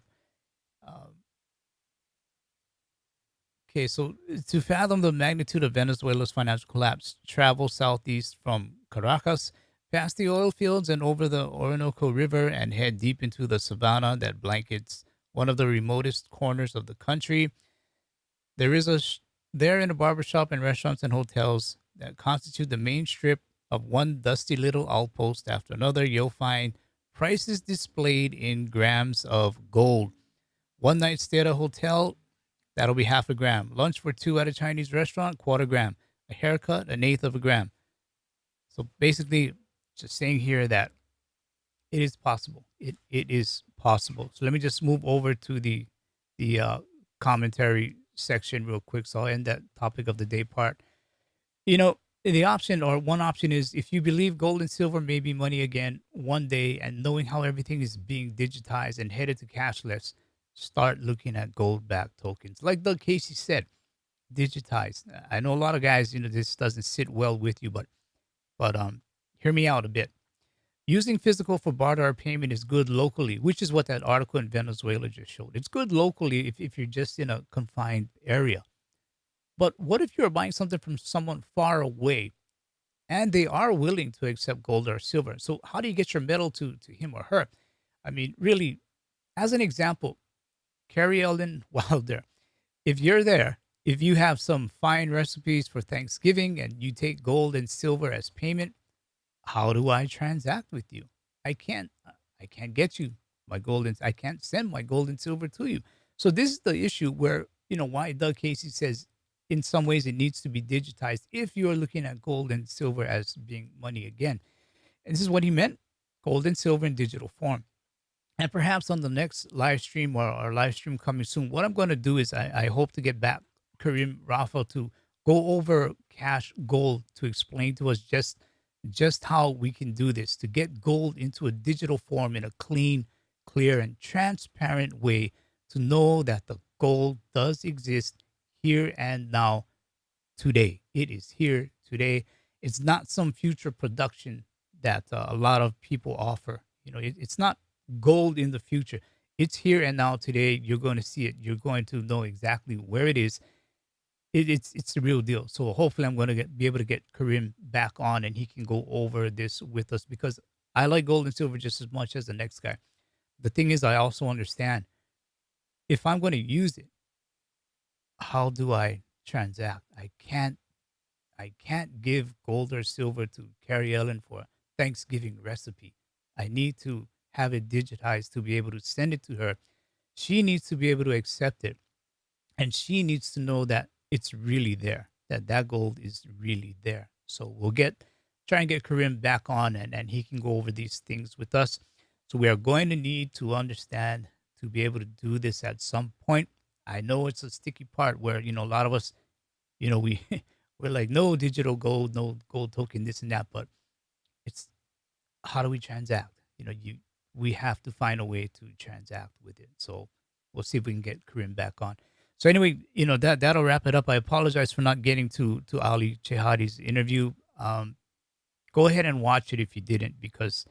Okay, so to fathom the magnitude of Venezuela's financial collapse, travel southeast from Caracas, past the oil fields and over the Orinoco River, and head deep into the savannah that blankets one of the remotest corners of the country. There in a barbershop and restaurants and hotels that constitute the main strip of one dusty little outpost after another, you'll find prices displayed in grams of gold. One night stay at a hotel That'll be half a gram. Lunch for two at a Chinese restaurant, quarter gram. A haircut, an eighth of a gram. So basically, just saying here that it is possible. It is possible. So let me just move over to the commentary section real quick. So I'll end that topic of the day part. You know, the option or one option is if you believe gold and silver may be money again one day, and knowing how everything is being digitized and headed to cashless, start looking at gold-backed tokens. Like Doug Casey said, digitized. I know a lot of guys, this doesn't sit well with you, but hear me out a bit. Using physical for barter or payment is good locally, which is what that article in Venezuela just showed. It's good locally if you're just in a confined area. But what if you're buying something from someone far away and they are willing to accept gold or silver? So how do you get your metal to him or her? I mean, really, as an example, Carrie Ellen Wilder, if you're there, if you have some fine recipes for Thanksgiving and you take gold and silver as payment, how do I transact with you? I can't get you my gold and I can't send my gold and silver to you. So this is the issue where, why Doug Casey says in some ways it needs to be digitized if you're looking at gold and silver as being money again. And this is what he meant, gold and silver in digital form. And perhaps on the next live stream or live stream coming soon, what I'm going to do is I hope to get back Kareem Rafa to go over cash gold to explain to us just how we can do this, to get gold into a digital form in a clean, clear, and transparent way to know that the gold does exist here and now today. It is here today. It's not some future production that a lot of people offer. It's not gold in the future. It's here and now today. You're going to see it. You're going to know exactly where it is. It's the real deal. So hopefully I'm going to be able to get Kareem back on and he can go over this with us because I like gold and silver just as much as the next guy. The thing is, I also understand if I'm going to use it, how do I transact? I can't give gold or silver to Carrie Ellen for a Thanksgiving recipe. I need to have it digitized to be able to send it to her. She needs to be able to accept it. And she needs to know that it's really there, that gold is really there. So we'll try and get Kareem back on and he can go over these things with us. So we are going to need to understand to be able to do this at some point. I know it's a sticky part where, a lot of us, we're like, no digital gold, no gold token, this and that, but it's how do we transact? We have to find a way to transact with it. So we'll see if we can get Kareem back on. So anyway, that'll wrap it up. I apologize for not getting to Ali Chehade's interview. Go ahead and watch it if you didn't, because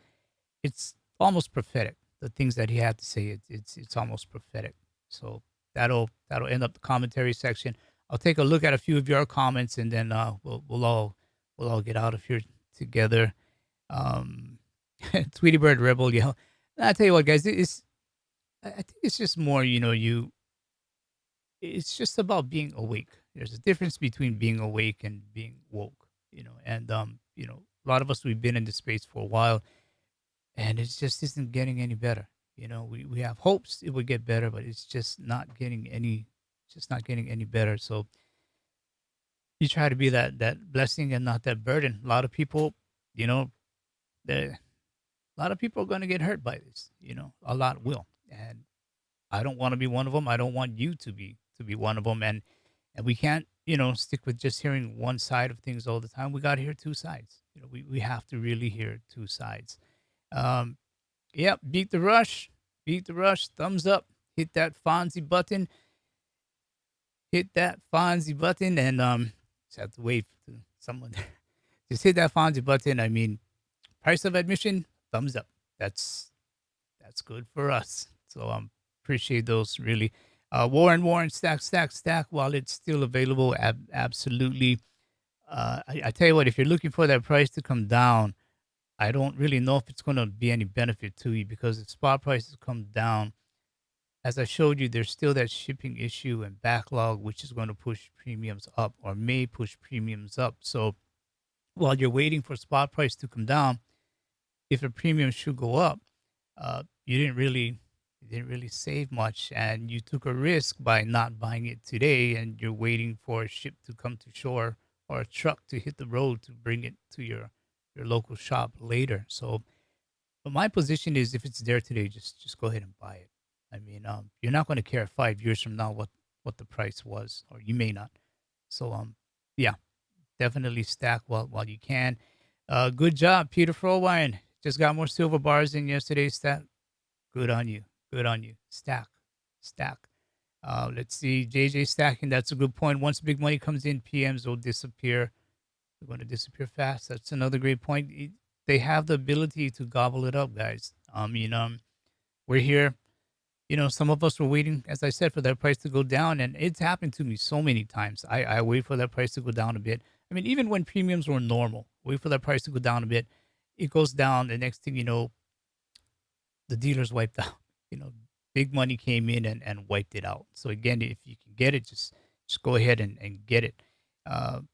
it's almost prophetic. The things that he had to say, it's almost prophetic. So that'll end up the commentary section. I'll take a look at a few of your comments, and then we'll all get out of here together. Tweety Bird Rebel, yeah. I tell you what, guys, I think it's just more, it's just about being awake. There's a difference between being awake and being woke, and a lot of us, we've been in this space for a while, and it just isn't getting any better. We have hopes it would get better, but it's just not getting any better. So you try to be that blessing and not that burden. A lot of people, a lot of people are going to get hurt by this. A lot will, and I don't want to be one of them. I don't want you to be one of them. And we can't, stick with just hearing one side of things all the time. We got to hear two sides. We have to really hear two sides. Yeah, beat the rush. Thumbs up. Hit that Fonzie button. And just have to wait for someone. Just hit that Fonzie button. I mean, price of admission, thumbs up. That's good for us. So appreciate those really. Warren, stack while it's still available. Absolutely. I tell you what, if you're looking for that price to come down, I don't really know if it's going to be any benefit to you, because if spot prices come down, as I showed you, there's still that shipping issue and backlog, which is going to push premiums up or may push premiums up. So while you're waiting for spot price to come down, if a premium should go up, you didn't really You didn't really save much, and you took a risk by not buying it today, and you're waiting for a ship to come to shore or a truck to hit the road to bring it to your local shop later. So, but my position is, if it's there today, just go ahead and buy it. I mean, you're not going to care 5 years from now what the price was, or you may not. So, yeah, definitely stack while you can. Good job, Peter Frohwein. Just got more silver bars in yesterday's stack. Good on you. Good on you. Stack. Stack. Let's see. JJ stacking. That's a good point. Once big money comes in, PMs will disappear. They're going to disappear fast. That's another great point. They have the ability to gobble it up, guys. We're here. Some of us were waiting, as I said, for that price to go down, and it's happened to me so many times. I wait for that price to go down a bit. I mean, even when premiums were normal, wait for that price to go down a bit. It goes down. The next thing you know, the dealers wiped out. Big money came in and wiped it out. So again, if you can get it, just go ahead and get it.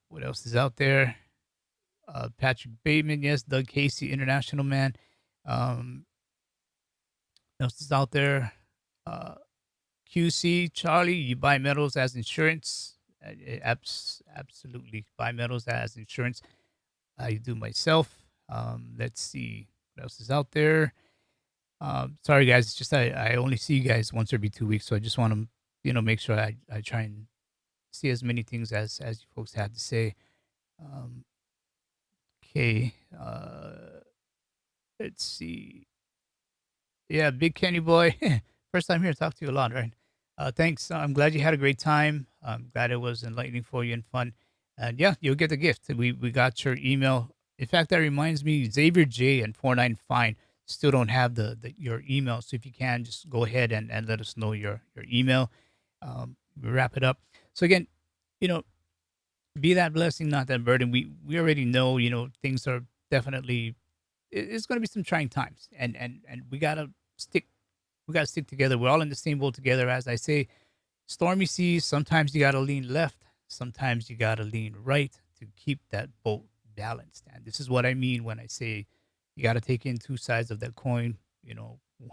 What else is out there? Patrick Bateman, yes. Doug Casey, international man. What else is out there? QC, Charlie, you buy metals as insurance. Absolutely, buy metals as insurance. I do myself. Let's see what else is out there. Sorry guys, it's just I only see you guys once every 2 weeks, so I just want to make sure I try and see as many things as you folks have to say. Okay, let's see. Yeah, Big Kenny boy, first time here. Talk to you a lot, right? Thanks. I'm glad you had a great time. I'm glad it was enlightening for you and fun. And yeah, you'll get the gift. We got your email. In fact, that reminds me, Xavier J and 49 Fine still don't have your email. So if you can, just go ahead and let us know your email. We wrap it up. So again, be that blessing, not that burden. We already know, things are definitely, it's going to be some trying times, and we gotta stick together. We're all in the same boat together. As I say, stormy seas, sometimes you gotta lean left, sometimes you gotta lean right to keep that boat balanced. And this is what I mean when I say you gotta take in two sides of that coin.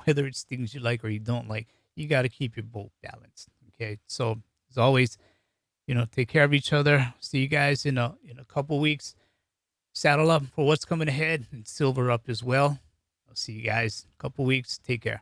Whether it's things you like or you don't like, you gotta keep your boat balanced. Okay, so as always, take care of each other. See you guys in a couple weeks. Saddle up for what's coming ahead, and silver up as well. I'll see you guys in a couple weeks. Take care.